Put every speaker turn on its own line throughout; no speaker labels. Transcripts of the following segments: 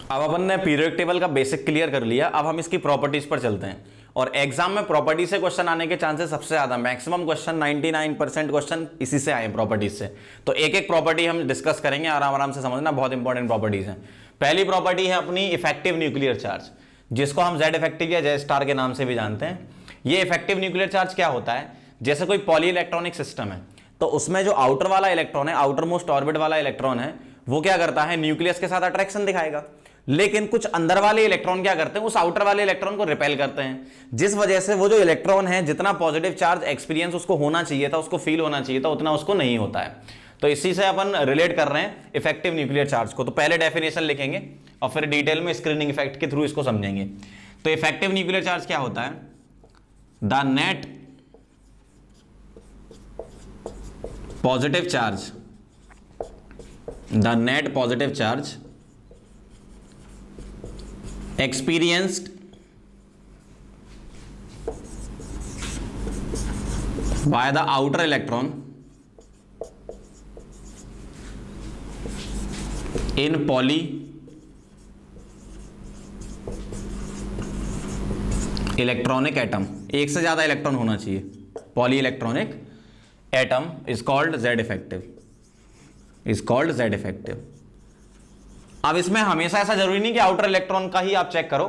अब अपन ने periodic table का बेसिक क्लियर कर लिया, अब हम इसकी प्रॉपर्टीज पर चलते हैं। और एग्जाम में प्रॉपर्टी से क्वेश्चन आने के चांसेस सबसे ज्यादा, मैक्सिमम क्वेश्चन 99% क्वेश्चन इसी से आए प्रॉपर्टीज से। तो एक एक प्रॉपर्टी हम डिस्कस करेंगे, आराम आराम से समझना, बहुत इंपॉर्टेंट प्रॉपर्टीज हैं। पहली प्रॉपर्टी है अपनी इफेक्टिव न्यूक्लियर चार्ज, जिसको हम जेड इफेक्टिव या जेड स्टार के नाम से भी जानते हैं। ये इफेक्टिव न्यूक्लियर चार्ज क्या होता है, जैसे कोई पॉली इलेक्ट्रॉनिक सिस्टम है, तो उसमें जो आउटर वाला इलेक्ट्रॉन है, आउटर मोस्ट ऑर्बिट वाला इलेक्ट्रॉन है, वो क्या करता है, न्यूक्लियस के साथ अट्रैक्शन दिखाएगा। लेकिन कुछ अंदर वाले इलेक्ट्रॉन क्या करते हैं, उस आउटर वाले इलेक्ट्रॉन को रिपेल करते हैं, जिस वजह से वो जो इलेक्ट्रॉन है, जितना पॉजिटिव चार्ज एक्सपीरियंस उसको होना चाहिए था, उसको फील होना चाहिए था, उतना उसको नहीं होता है। तो इसी से अपन रिलेट कर रहे हैं इफेक्टिव न्यूक्लियर चार्ज को। तो पहले डेफिनेशन लिखेंगे और फिर डिटेल में स्क्रीनिंग इफेक्ट के थ्रू इसको समझेंगे। तो इफेक्टिव न्यूक्लियर चार्ज क्या होता है, the net positive charge, the net positive charge experienced by the outer electron in poly electronic atom, एक से ज्यादा इलेक्ट्रॉन होना चाहिए, poly electronic atom is called Z effective, is called Z effective. अब इसमें हमेशा ऐसा जरूरी नहीं कि आउटर इलेक्ट्रॉन का ही आप चेक करो,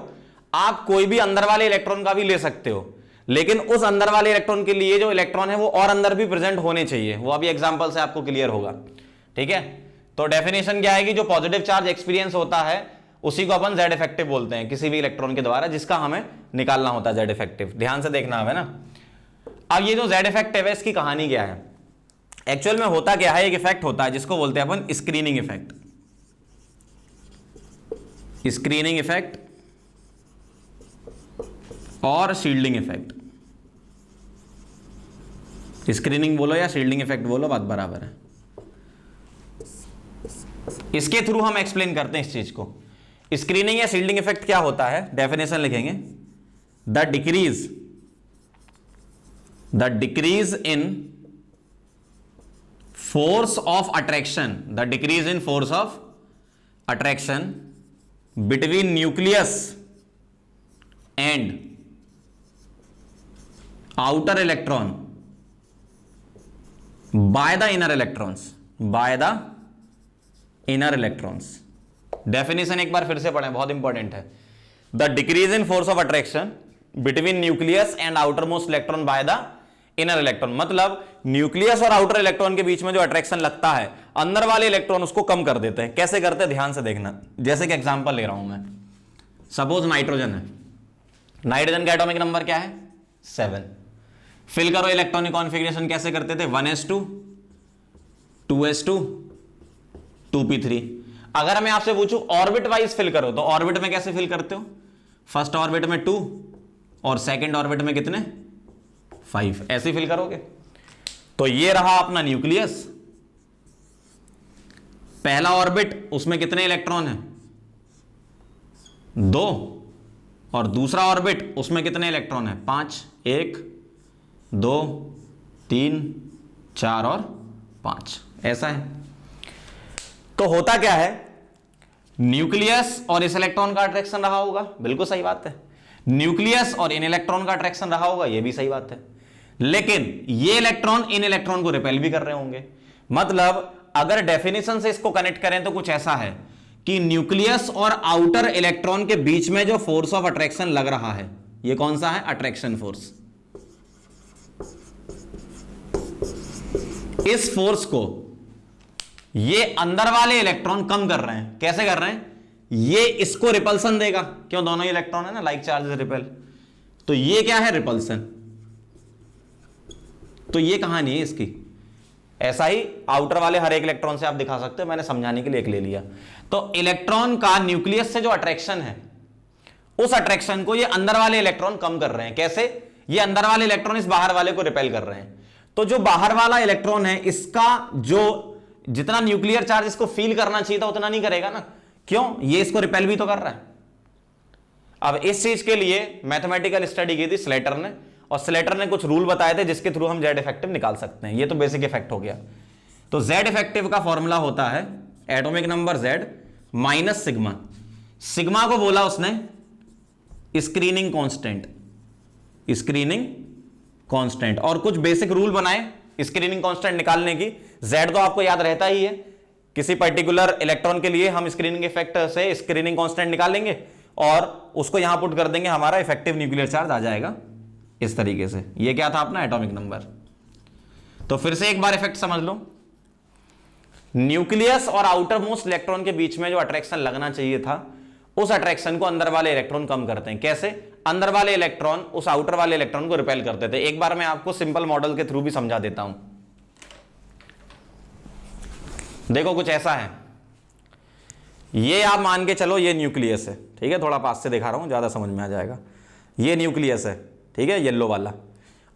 आप कोई भी अंदर वाले इलेक्ट्रॉन का भी ले सकते हो, लेकिन उस अंदर वाले इलेक्ट्रॉन के लिए जो इलेक्ट्रॉन है वो और अंदर भी प्रेजेंट होने चाहिए, वो अभी एग्जांपल से आपको क्लियर होगा। ठीक है, तो डेफिनेशन क्या है कि जो पॉजिटिव चार्ज एक्सपीरियंस होता है उसी को अपन जेड इफेक्टिव बोलते हैं, किसी भी इलेक्ट्रॉन के द्वारा जिसका हमें निकालना होता है जेड इफेक्टिव। ध्यान से देखना है ना। अब ये जो जेड इफेक्टिव है, इसकी कहानी क्या है, एक्चुअल में होता क्या है, एक इफेक्ट होता है जिसको बोलते हैं अपन स्क्रीनिंग इफेक्ट, स्क्रीनिंग इफेक्ट और शील्डिंग इफेक्ट। स्क्रीनिंग बोलो या शील्डिंग इफेक्ट बोलो, बात बराबर है। इसके थ्रू हम एक्सप्लेन करते हैं इस चीज को। स्क्रीनिंग या शील्डिंग इफेक्ट क्या होता है, डेफिनेशन लिखेंगे, the decrease in force of attraction, the decrease in force of attraction between nucleus and outer electron by the inner electrons, by the inner electrons। Definition एक बार फिर से पढ़ें, बहुत इंपॉर्टेंट है। The decrease in force of attraction between nucleus and outer most electron by the inner electron, मतलब nucleus और outer electron के बीच में जो अट्रैक्शन लगता है, अंदर वाले इलेक्ट्रॉन उसको कम कर देते हैं। कैसे करते हैं, ध्यान से देखना। जैसे कि एग्जांपल ले रहा हूं मैं, सपोज नाइट्रोजन है, नाइट्रोजन का एटॉमिक नंबर क्या है, 7। फिल करो इलेक्ट्रॉनिक कॉन्फ़िगरेशन, कैसे करते थे, 1s2 2s2 2p3। अगर मैं आपसे पूछूं ऑर्बिट वाइज फिल करो, तो ऑर्बिट में कैसे फिल करते हो, फर्स्ट ऑर्बिट में 2 और सेकेंड ऑर्बिट में कितने, 5, ऐसे फिल करोगे। तो ये रहा अपना न्यूक्लियस, पहला ऑर्बिट, उसमें कितने इलेक्ट्रॉन हैं, 2, और दूसरा ऑर्बिट, उसमें कितने इलेक्ट्रॉन हैं, 5, 1 2 3 4 और 5, ऐसा है। तो होता क्या है, न्यूक्लियस और इस इलेक्ट्रॉन का अट्रैक्शन रहा होगा, बिल्कुल सही बात है। न्यूक्लियस और इन इलेक्ट्रॉन का अट्रैक्शन रहा होगा, यह भी सही बात है। लेकिन ये इलेक्ट्रॉन इन इलेक्ट्रॉन को रिपेल भी कर रहे होंगे। मतलब अगर डेफिनेशन से इसको कनेक्ट करें तो कुछ ऐसा है कि न्यूक्लियस और आउटर इलेक्ट्रॉन के बीच में जो फोर्स ऑफ अट्रैक्शन लग रहा है, ये कौन सा है, अट्रैक्शन फोर्स। इस फोर्स को ये अंदर वाले इलेक्ट्रॉन कम कर रहे हैं। कैसे कर रहे हैं, ये इसको रिपल्सन देगा, क्यों, दोनों ही इलेक्ट्रॉन है ना, लाइक चार्जेस रिपेल, तो ये क्या है, रिपल्सन। तो ये कहानी है इसकी। ऐसा ही आउटर वाले हर एक इलेक्ट्रॉन से आप दिखा सकते हो, मैंने समझाने के लिए एक ले लिया। तो इलेक्ट्रॉन का न्यूक्लियस से जो अट्रैक्शन है, उस अट्रैक्शन को ये अंदर वाले इलेक्ट्रॉन कम कर रहे हैं। कैसे, ये अंदर वाले इलेक्ट्रॉन इस बाहर वाले को रिपेल कर रहे हैं। तो जो बाहर वाला इलेक्ट्रॉन है, इसका जो जितना न्यूक्लियर चार्ज इसको फील करना चाहिए था उतना नहीं करेगा ना, क्यों, ये इसको रिपेल भी तो कर रहा है। अब इस चीज के लिए मैथमेटिकल स्टडी की थी स्लेटर ने, और स्लेटर ने कुछ रूल बताए थे जिसके थ्रू हम जेड इफेक्टिव निकाल सकते हैं। ये तो बेसिक इफेक्ट हो गया। तो जेड इफेक्टिव का फॉर्मूला होता है atomic number Z minus sigma. Sigma को बोला उसने स्क्रीनिंग कांस्टेंट, स्क्रीनिंग कांस्टेंट, और कुछ बेसिक रूल बनाए स्क्रीनिंग कांस्टेंट निकालने की। Z तो आपको याद रहता ही है, किसी पर्टिकुलर इलेक्ट्रॉन के लिए हम स्क्रीनिंग इफेक्ट से स्क्रीनिंग कांस्टेंट निकालेंगे और उसको यहां पुट कर देंगे, हमारा इफेक्टिव न्यूक्लियर चार्ज आ जाएगा इस तरीके से। ये क्या था अपना एटॉमिक नंबर। तो फिर से एक बार इफेक्ट समझ लो, न्यूक्लियस और आउटर मोस्ट इलेक्ट्रॉन के बीच में जो अट्रैक्शन लगना चाहिए था, उस अट्रैक्शन को अंदर वाले इलेक्ट्रॉन कम करते हैं। कैसे? अंदर वाले इलेक्ट्रॉन उस आउटर वाले इलेक्ट्रॉन को रिपेल करते थे। एक बार मैं आपको सिंपल मॉडल के थ्रू भी समझा देता हूं। देखो कुछ ऐसा है, ये आप मान के चलो ये न्यूक्लियस है, ठीक है, थोड़ा पास से दिखा रहा हूं ज्यादा समझ में आ जाएगा। ये न्यूक्लियस है, ठीक है, येलो वाला,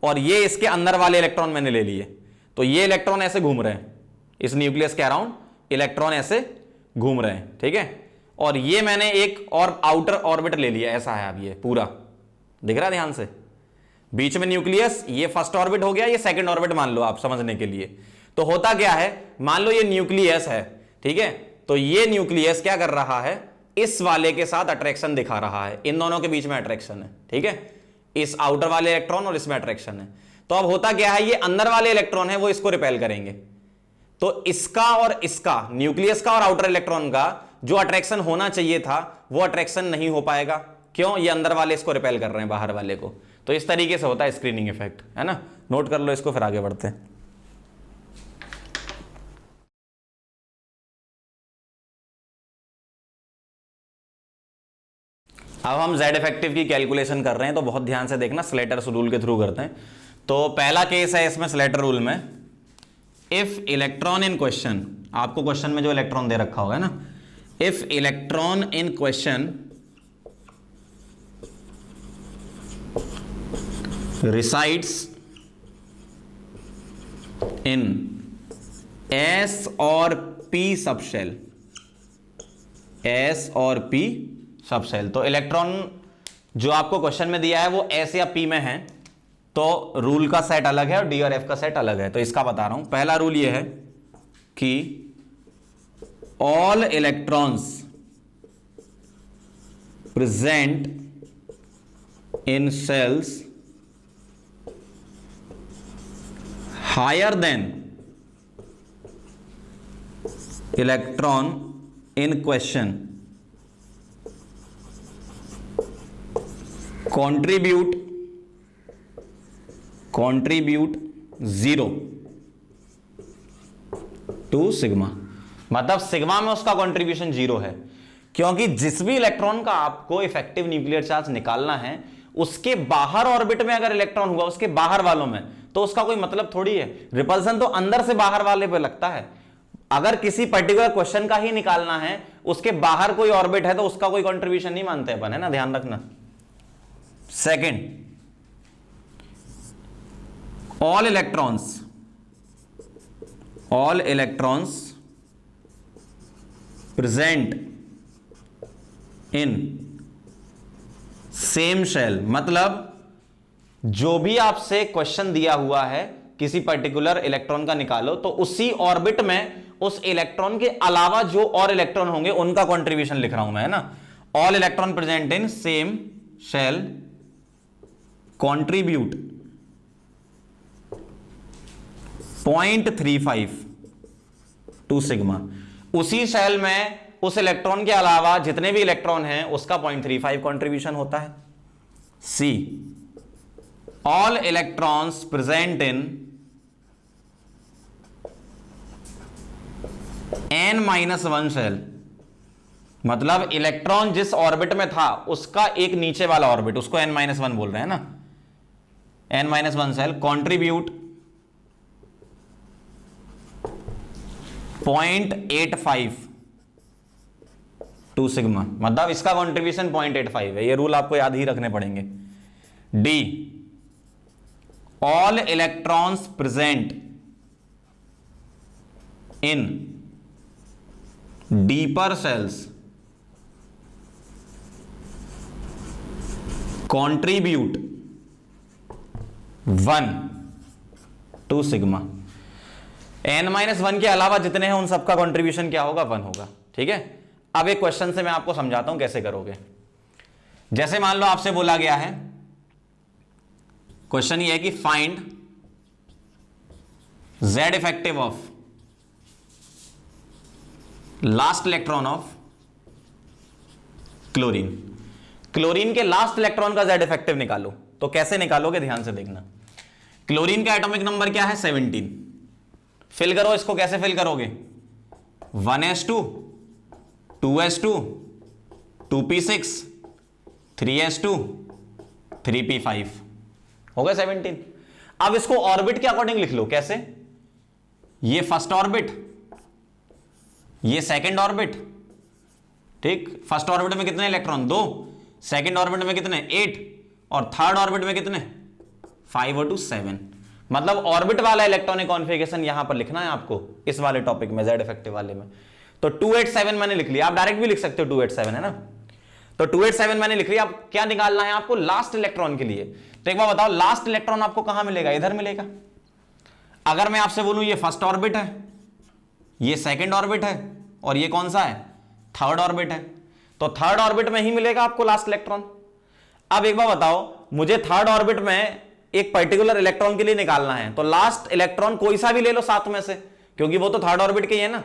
और ये इसके अंदर वाले इलेक्ट्रॉन मैंने ले लिए। तो ये इलेक्ट्रॉन ऐसे घूम रहे हैं इस न्यूक्लियस के अराउंड, इलेक्ट्रॉन ऐसे घूम रहे हैं, ठीक है। और ये मैंने एक और आउटर ऑर्बिट ले लिया, ऐसा है। अब ये पूरा दिख रहा है ध्यान से, बीच में न्यूक्लियस, ये फर्स्ट ऑर्बिट हो गया, ये सेकंड ऑर्बिट मान लो आप समझने के लिए। तो होता क्या है, मान लो ये न्यूक्लियस है, ठीक है, तो ये न्यूक्लियस क्या कर रहा है, इस वाले के साथ अट्रैक्शन दिखा रहा है, इन दोनों के बीच में अट्रैक्शन है, ठीक है, इस आउटर वाले इलेक्ट्रॉन और इसमें अट्रैक्शन है। तो अब होता क्या है, ये अंदर वाले इलेक्ट्रॉन है वो इसको रिपेल करेंगे, तो इसका और इसका, न्यूक्लियस का और आउटर इलेक्ट्रॉन का जो अट्रैक्शन होना चाहिए था वो अट्रैक्शन नहीं हो पाएगा। क्यों? ये अंदर वाले इसको रिपेल कर रहे हैं बाहर वाले को। तो इस तरीके से होता है स्क्रीनिंग इफेक्ट, है ना। नोट कर लो इसको, फिर आगे बढ़ते हैं। अब हम Z इफेक्टिव की कैलकुलेशन कर रहे हैं, तो बहुत ध्यान से देखना, स्लेटर्स रूल के थ्रू करते हैं। तो पहला केस है इसमें स्लेटर रूल में, इफ इलेक्ट्रॉन इन क्वेश्चन, आपको क्वेश्चन में जो इलेक्ट्रॉन दे रखा होगा ना, if electron in question resides in S और P सबशेल, S और P सबशेल। तो इलेक्ट्रॉन जो आपको क्वेश्चन में दिया है वो S या P में है, तो रूल का सेट अलग है और D और F का सेट अलग है। तो इसका बता रहा हूं। पहला रूल ये है कि all electrons present in shells higher than electron in question contribute 0 to sigma। मतलब सिग्मा में उसका कंट्रीब्यूशन 0 है, क्योंकि जिस भी इलेक्ट्रॉन का आपको इफेक्टिव न्यूक्लियर चार्ज निकालना है, उसके बाहर ऑर्बिट में अगर इलेक्ट्रॉन हुआ, उसके बाहर वालों में, तो उसका कोई मतलब थोड़ी है। रिपल्सन तो अंदर से बाहर वाले पे लगता है। अगर किसी पर्टिकुलर क्वेश्चन का ही निकालना है, उसके बाहर कोई ऑर्बिट है, तो उसका कोई कंट्रीब्यूशन नहीं मानते अपन, है ना, ध्यान रखना। Second, all electrons present in same shell, मतलब जो भी आपसे क्वेश्चन दिया हुआ है किसी पर्टिकुलर इलेक्ट्रॉन का निकालो, तो उसी ऑर्बिट में उस इलेक्ट्रॉन के अलावा जो और इलेक्ट्रॉन होंगे उनका कंट्रीब्यूशन लिख रहा हूं मैं, है ना। All electron present in same shell contribute 0.35 to sigma. उसी शेल में उस इलेक्ट्रॉन के अलावा जितने भी इलेक्ट्रॉन हैं उसका 0.35 कंट्रीब्यूशन होता है। C, all electrons present in n-1 shell, मतलब इलेक्ट्रॉन जिस ऑर्बिट में था उसका एक नीचे वाला ऑर्बिट, उसको n-1 बोल रहे हैं ना, n-1 shell contribute 0.85 to sigma, मतलब इसका कंट्रीब्यूशन 0.85 है। ये रूल आपको याद ही रखने पड़ेंगे। D, all electrons present in deeper cells contribute 1 to sigma। n-1 के अलावा जितने हैं उन सबका कंट्रीब्यूशन क्या होगा? 1 होगा, ठीक है। अब एक क्वेश्चन से मैं आपको समझाता हूं कैसे करोगे। जैसे मान लो आपसे बोला गया है, क्वेश्चन ये है कि find Z effective of last electron of chlorine. Chlorine के लास्ट इलेक्ट्रॉन का Z इफेक्टिव निकालो। तो कैसे निकालोगे, ध्यान से देखना। क्लोरीन का एटॉमिक नंबर क्या है, 17। फिल करो इसको, कैसे फिल करोगे, 1s2 2s2 2p6 3s2 3p5 हो गया 17। अब इसको ऑर्बिट के अकॉर्डिंग लिख लो। कैसे, ये फर्स्ट ऑर्बिट, ये सेकंड ऑर्बिट, ठीक। फर्स्ट ऑर्बिट में कितने इलेक्ट्रॉन, 2, सेकंड ऑर्बिट में कितने, 8, और थर्ड ऑर्बिट में कितने, 5 और 2 7। मतलब ऑर्बिट वाला इलेक्ट्रॉनिक कॉन्फ़िगरेशन यहां पर लिखना है आपको इस वाले टॉपिक में, Z इफेक्टिव वाले में। तो 287 मैंने लिख लिया, आप डायरेक्ट भी लिख सकते हो 287, है ना। तो 287 मैंने लिख लिया। अब क्या निकालना है आपको, लास्ट इलेक्ट्रॉन के लिए। तो एक बार बताओ, लास्ट इलेक्ट्रॉन आपको कहां मिलेगा, इधर मिलेगा। अगर मैं आपसे बोलूं ये फर्स्ट ऑर्बिट है, ये सेकंड ऑर्बिट है, और ये कौन सा है, थर्ड ऑर्बिट है, तो थर्ड ऑर्बिट में ही मिलेगा आपको लास्ट इलेक्ट्रॉन। अब एक बार बताओ, मुझे थर्ड ऑर्बिट में एक पर्टिकुलर इलेक्ट्रॉन के लिए निकालना है, तो लास्ट इलेक्ट्रॉन कोई सा भी ले लो 7 में से, क्योंकि वो तो थर्ड ऑर्बिट के ही है ना।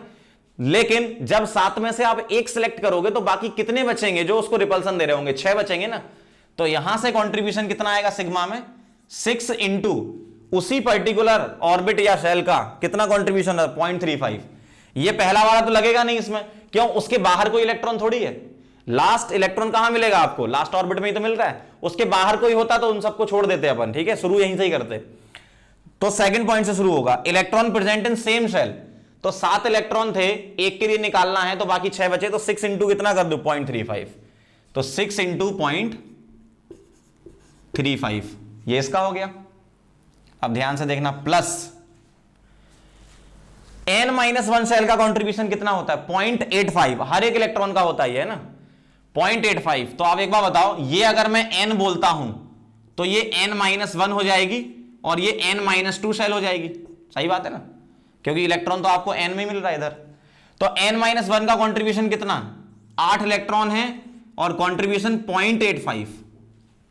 लेकिन जब 7 में से आप एक सिलेक्ट करोगे तो बाकी कितने बचेंगे जो उसको रिपल्सन दे रहे होंगे, 6 बचेंगे ना। तो यहां से कंट्रीब्यूशन कितना आएगा सिग्मा में, 6 इंटू उसी पर्टिकुलर ऑर्बिट या शेल का कितना कंट्रीब्यूशन है, 0.35। ये पहला वाला तो लगेगा नहीं इसमें, क्यों, उसके बाहर कोई इलेक्ट्रॉन थोड़ी है। लास्ट इलेक्ट्रॉन कहां मिलेगा आपको, लास्ट ऑर्बिट में ही तो मिल रहा है। उसके बाहर कोई होता तो उन सबको छोड़ देते अपन, ठीक है, शुरू यहीं से ही करते। तो सेकंड पॉइंट से शुरू होगा, electron present in same shell. तो 7 इलेक्ट्रॉन थे, एक के लिए निकालना है, तो बाकी 6 बचे, तो 6 इंटू कितना कर दो, 0.35। तो 6 इंटू 0.35, ये इसका हो गया। अब ध्यान से देखना, प्लस n-1 शेल का कंट्रीब्यूशन कितना होता है, 0.85। हर एक इलेक्ट्रॉन का होता है ना 0.85। तो आप एक बार बताओ, ये अगर मैं n बोलता हूं तो ये n-1 हो जाएगी, और ये n-2 शेल हो जाएगी। सही बात है ना, क्योंकि इलेक्ट्रॉन तो आपको n में मिल रहा है इधर। तो n-1 का कंट्रीब्यूशन कितना, 8 इलेक्ट्रॉन है, और कंट्रीब्यूशन 0.85।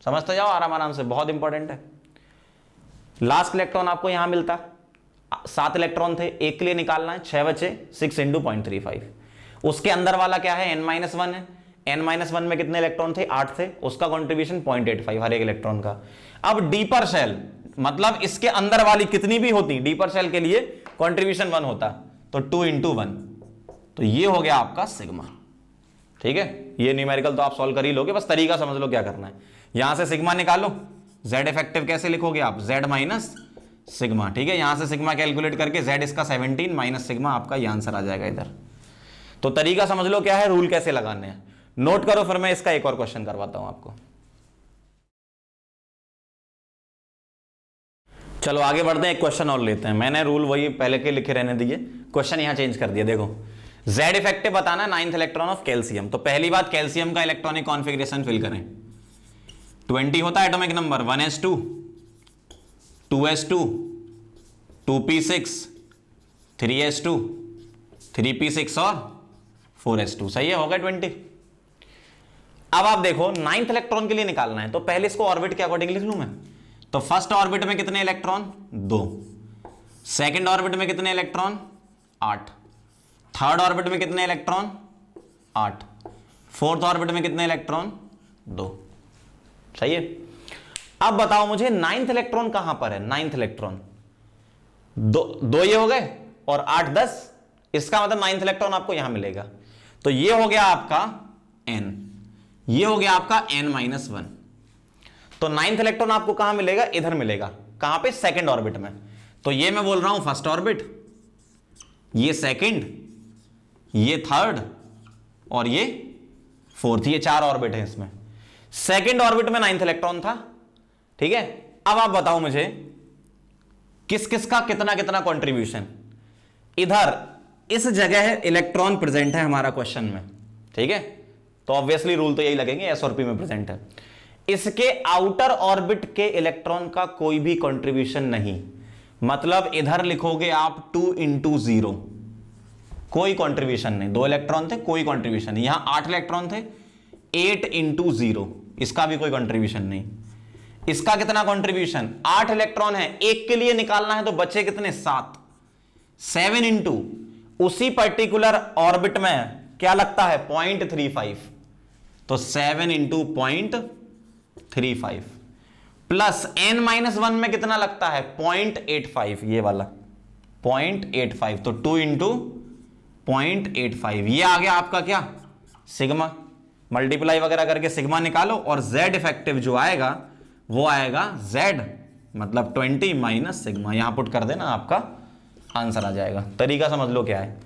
समझते जाओ आराम आराम से, बहुत इंपॉर्टेंट है। लास्ट इलेक्ट्रॉन आपको यहां मिलता, 7 इलेक्ट्रॉन थे, एक के लिए निकालना है, 6 बचे, 6 इंटू 0.35। उसके अंदर वाला क्या है, n-1 है। n-1 में कितने इलेक्ट्रॉन थे, 8 थे, उसका कंट्रीब्यूशन 0.85 हर एक इलेक्ट्रॉन का। अब डीपर शेल, मतलब इसके अंदर वाली कितनी भी होती, डीपर शेल के लिए कंट्रीब्यूशन 1 होता, तो 2 इंटू 1, तो ये हो गया आपका सिग्मा। ठीक है, ये न्यूमेरिकल तो आप सॉल्व कर ही लोगे, बस तरीका समझ लो क्या करना है। यहां से सिग्मा निकालो, Z इफेक्टिव कैसे लिखोगे आप, Z माइनस सिग्मा। ठीक है, यहां से सिग्मा कैलकुलेट करके Z इसका 17 माइनस सिग्मा, आपका ये आंसर आ जाएगा इधर। तो तरीका समझ लो क्या है, रूल कैसे लगाने हैं, नोट करो, फिर मैं इसका एक और क्वेश्चन करवाता हूं आपको। चलो आगे बढ़ते हैं, एक क्वेश्चन और लेते हैं। मैंने रूल वही पहले के लिखे रहने दिए, क्वेश्चन यहां चेंज कर दिया। देखो, Z इफेक्टिव बताना 9th इलेक्ट्रॉन ऑफ कैल्शियम। तो पहली बात, कैल्शियम का इलेक्ट्रॉनिक कॉन्फ़िगरेशन फिल करें। 20 होता है atomic number, 1s2 2s2 2p6 3s2 3p6 और 4s2। सही है, हो गया 20। अब आप देखो 9th इलेक्ट्रॉन के लिए निकालना है, तो पहले इसको ऑर्बिट के अकॉर्डिंग लिख लूं मैं। तो फर्स्ट ऑर्बिट में कितने इलेक्ट्रॉन, 2। सेकंड ऑर्बिट में कितने इलेक्ट्रॉन, 8। थर्ड ऑर्बिट में कितने इलेक्ट्रॉन, 8। फोर्थ ऑर्बिट में कितने इलेक्ट्रॉन, 2। सही है। अब बताओ मुझे 9th इलेक्ट्रॉन कहां पर है, 9th इलेक्ट्रॉन, 2 ये हो गए, और 8 10, इसका मतलब 9th इलेक्ट्रॉन आपको यहां मिलेगा। तो ये हो गया आपका n, ये हो गया आपका n-1। तो 9th इलेक्ट्रॉन आपको कहां मिलेगा, इधर मिलेगा, कहां पे, सेकंड ऑर्बिट में। तो ये मैं बोल रहा हूं फर्स्ट ऑर्बिट, ये सेकंड, ये थर्ड, और ये फोर्थ, ये 4 ऑर्बिट है इसमें। सेकंड ऑर्बिट में 9th इलेक्ट्रॉन था। ठीक है, अब आप बताओ मुझे किस किस का कितना कितना कंट्रीब्यूशन। इधर इस जगह इलेक्ट्रॉन प्रेजेंट है हमारा क्वेश्चन में, ठीक है, तो ऑब्वियसली रूल तो यही लगेंगे, एस और पी में प्रेजेंट है। इसके आउटर ऑर्बिट के इलेक्ट्रॉन का कोई भी कंट्रीब्यूशन नहीं, मतलब इधर लिखोगे आप 2 इंटू 0, कोई कंट्रीब्यूशन नहीं, 2 इलेक्ट्रॉन थे, कोई कंट्रीब्यूशन नहीं। यहां 8 इलेक्ट्रॉन थे, 8 इंटू 0, इसका भी कोई कंट्रीब्यूशन नहीं। इसका कितना कंट्रीब्यूशन, 8 इलेक्ट्रॉन है, एक के लिए निकालना है तो बचे कितने, 7। 7 इंटू उसी पर्टिकुलर ऑर्बिट में क्या लगता है, 0.35, तो 7 इंटू 0.35 प्लस n-1 में कितना लगता है, 0.85, ये वाला 0.85, तो 2 इंटू 0.85, ये आ गया आपका क्या, सिग्मा। मल्टीप्लाई वगैरह करके सिग्मा निकालो और z इफेक्टिव जो आएगा वो आएगा z मतलब 20 माइनस सिग्मा, यहां पुट कर देना, आपका आंसर आ जाएगा। तरीका समझ लो क्या है।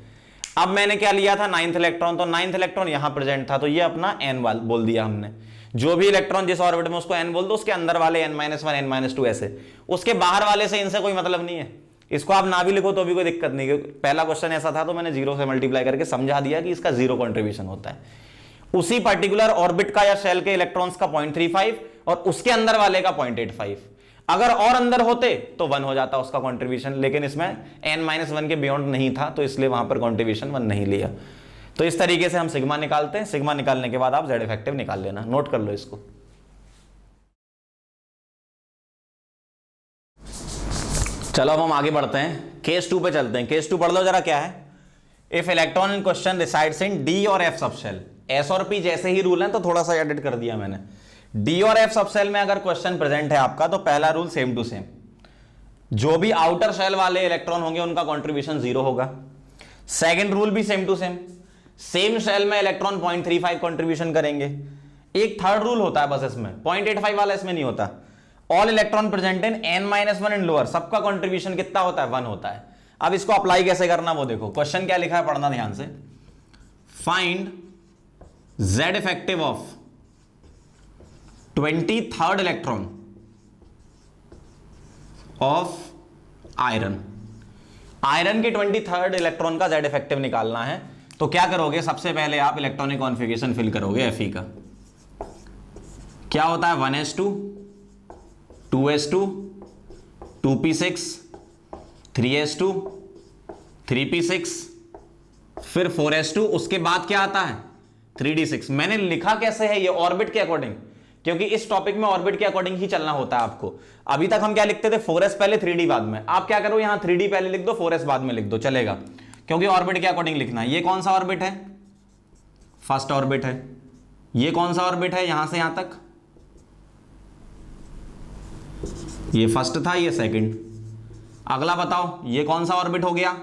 अब मैंने क्या लिया था, 9th इलेक्ट्रॉन, तो 9th इलेक्ट्रॉन यहां प्रेजेंट था, तो ये अपना n बोल दिया हमने। जो भी इलेक्ट्रॉन जिस ऑर्बिट में, उसको n बोल दो, उसके अंदर वाले n-1 n-2 ऐसे, उसके बाहर वाले से इनसे कोई मतलब नहीं है। इसको आप ना भी लिखो तो भी कोई दिक्कत नहीं, क्योंकि पहला क्वेश्चन ऐसा था तो मैंने 0 से मल्टीप्लाई करके समझा दिया कि इसका 0 कंट्रीब्यूशन होता है। उसी पर्टिकुलर ऑर्बिट का या शेल के इलेक्ट्रॉन्स का 0.35 और उसके अंदर वाले का 0.85। अगर और अंदर होते तो 1 हो जाता उसका कंट्रीब्यूशन, लेकिन इसमें n-1 के बियॉन्ड नहीं था, तो इसलिए वहां पर कंट्रीब्यूशन 1 नहीं लिया। तो इस तरीके से हम सिग्मा निकालते हैं। सिग्मा निकालने के बाद आप z इफेक्टिव निकाल लेना, नोट कर लो इसको। चलो अब हम आगे बढ़ते हैं, केस 2 पे चलते हैं। केस 2 पढ़ लो जरा, क्या है। If electron in question resides in D और एफ सबशेल, एस और पी जैसे ही रूल है, तो थोड़ा सा एडिट कर दिया मैंने। डी और एफ सबसेल में अगर क्वेश्चन प्रेजेंट है आपका, तो पहला रूल सेम टू सेम, जो भी आउटर शेल वाले इलेक्ट्रॉन होंगे उनका कंट्रीब्यूशन 0 होगा। सेकंड रूल भी same to same, same shell में इलेक्ट्रॉन 0.35 कंट्रीब्यूशन करेंगे। एक थर्ड रूल होता है बस इसमें, 0.85 वाला इसमें नहीं होता। All electron present in n-1 and lower, सबका कंट्रीब्यूशन कितना होता है, 1 होता है। अब इसको अप्लाई कैसे करना वो देखो, क्वेश्चन क्या लिखा है, पढ़ना ध्यान से। Find z effective of 23rd electron of iron. Iron के 23rd इलेक्ट्रॉन का z इफेक्टिव निकालना है। तो क्या करोगे, सबसे पहले आप इलेक्ट्रॉनिक कॉन्फ़िगरेशन फिल करोगे Fe का। क्या होता है, 1s2 2s2 2p6 3s2 3p6 फिर 4s2, उसके बाद क्या आता है 3d6। मैंने लिखा कैसे है ये, ऑर्बिट के अकॉर्डिंग, क्योंकि इस टॉपिक में ऑर्बिट के अकॉर्डिंग ही चलना होता है आपको। अभी तक हम क्या लिखते थे, 4s पहले 3d बाद में। आप क्या करो, यहां 3d पहले लिख दो, 4s बाद में लिख दो, चलेगा, क्योंकि ऑर्बिट के अकॉर्डिंग लिखना है। ये कौन सा ऑर्बिट है, फर्स्ट ऑर्बिट है। ये कौन सा ऑर्बिट है, यहां से यहां तक, ये फर्स्ट था, ये सेकंड। अगला बताओ, ये कौन सा ऑर्बिट हो गया,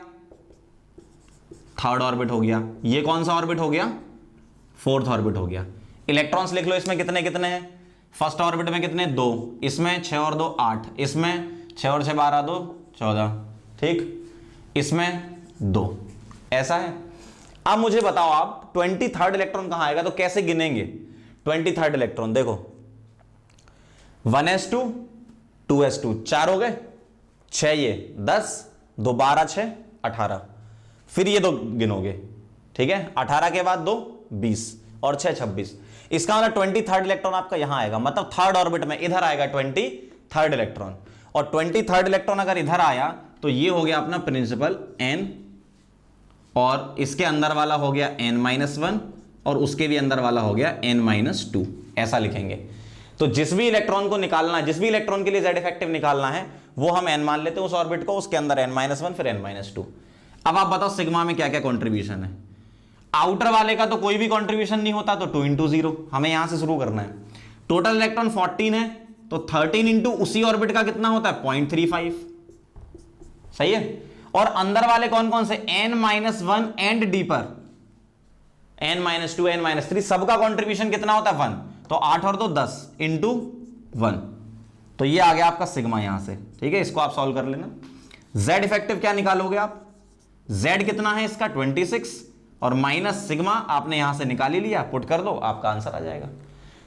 थर्ड ऑर्बिट हो गया। ये कौन सा ऑर्बिट हो गया, फोर्थ ऑर्बिट हो गया। इलेक्ट्रॉन्स लिख लो, इसमें कितने कितने हैं, फर्स्ट ऑर्बिट में कितने, 2, इसमें 6 और 2 8, इसमें 6 और 6 12 2 14, ठीक, इसमें 2, ऐसा है। अब मुझे बताओ आप 23rd इलेक्ट्रॉन कहां आएगा, तो कैसे गिनेंगे 23rd इलेक्ट्रॉन। देखो 1s2 2s2 4 हो गए, 6 ये 10 2 12 6 18, फिर ये 2 गिनोगे, ठीक है, 18 के बाद 2 20 और 6 26। इसका मतलब 23rd इलेक्ट्रॉन आपका यहां आएगा, मतलब थर्ड ऑर्बिट में इधर आएगा 23rd इलेक्ट्रॉन। और 23rd इलेक्ट्रॉन अगर इधर आया तो ये हो गया अपना प्रिंसिपल n, और इसके अंदर वाला हो गया n-1 और उसके भी अंदर वाला हो गया n-2, ऐसा लिखेंगे। तो जिस भी इलेक्ट्रॉन को निकालना है, जिस भी इलेक्ट्रॉन के लिए z इफेक्टिव निकालना है, वो हम n मान लेते हैं उस ऑर्बिट को, उसके अंदर n-1 फिर n-2। अब आप बताओ सिग्मा में क्या क्या कॉन्ट्रीब्यूशन है। आउटर वाले का तो कोई भी कंट्रीब्यूशन नहीं होता, तो 2 इंटू 0 हमें यहां से शुरू करना है। टोटल इलेक्ट्रॉन 14 है, तो 13 इंटू उसी ऑर्बिट का कितना होता है 0.35, सही है। और अंदर वाले कौन कौन से, n-1 एंड डी पर n-2 n-3, सबका कंट्रीब्यूशन कितना होता है 1, तो 8 और 2 10 इंटू 1, तो ये आ गया आपका सिग्मा यहां से, ठीक है। इसको आप सॉल्व कर लेना। z इफेक्टिव क्या निकालोगे आप, z कितना है इसका 26 और माइनस सिग्मा आपने यहां से निकाल ही लिया, पुट कर दो, आपका आंसर आ जाएगा।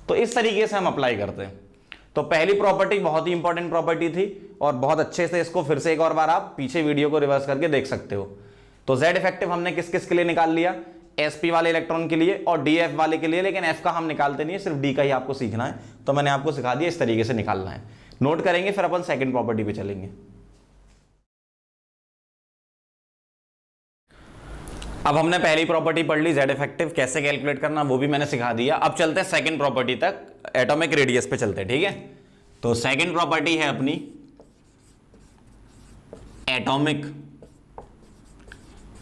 तो इस तरीके से हम अप्लाई करते हैं। तो पहली प्रॉपर्टी बहुत ही इंपॉर्टेंट प्रॉपर्टी थी, और बहुत अच्छे से इसको फिर से एक और बार आप पीछे वीडियो को रिवर्स करके देख सकते हो। तो z इफेक्टिव हमने किस किस के लिए निकाल लिया, sp वाले इलेक्ट्रॉन के लिए और df वाले के लिए, लेकिन f का हम निकालते नहीं है, सिर्फ d का ही आपको सीखना है। तो मैंने आपको सिखा दिया इस तरीके से निकालना है। नोट करेंगे, फिर अपन सेकंड प्रॉपर्टी पे चलेंगे। अब हमने पहली प्रॉपर्टी पढ़ ली, जेड इफेक्टिव कैसे कैलकुलेट करना वो भी मैंने सिखा दिया। अब चलते हैं सेकंड प्रॉपर्टी तक, एटॉमिक रेडियस पे चलते हैं, ठीक है। तो सेकंड प्रॉपर्टी है अपनी एटॉमिक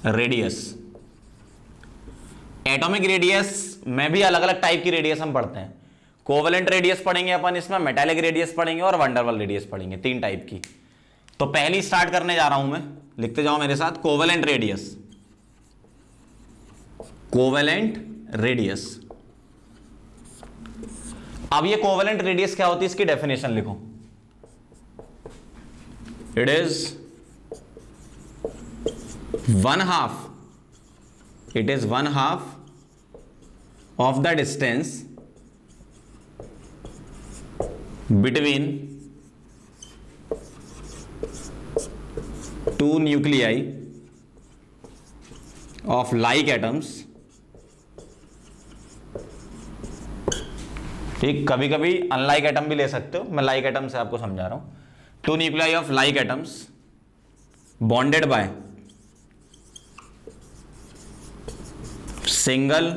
रेडियस। एटॉमिक रेडियस में भी अलग अलग टाइप की रेडियस हम पढ़ते हैं। कोवेलेंट रेडियस पढ़ेंगे अपन इसमें, मेटालिक रेडियस पढ़ेंगे और वंडरवॉल रेडियस पढ़ेंगे, 3 टाइप की। तो पहली स्टार्ट करने जा रहा हूं मैं, लिखते जाओ मेरे साथ, कोवेलेंट रेडियस। Covalent radius. अब ये कोवेलेंट रेडियस क्या होती है, इसकी डेफिनेशन लिखो। It is 1/2, it is 1/2 of the distance between two nuclei of like atoms. ठीक, कभी कभी अनलाइक एटम भी ले सकते हो, मैं लाइक एटम से आपको समझा रहा हूं। Two nuclei of like atoms bonded by single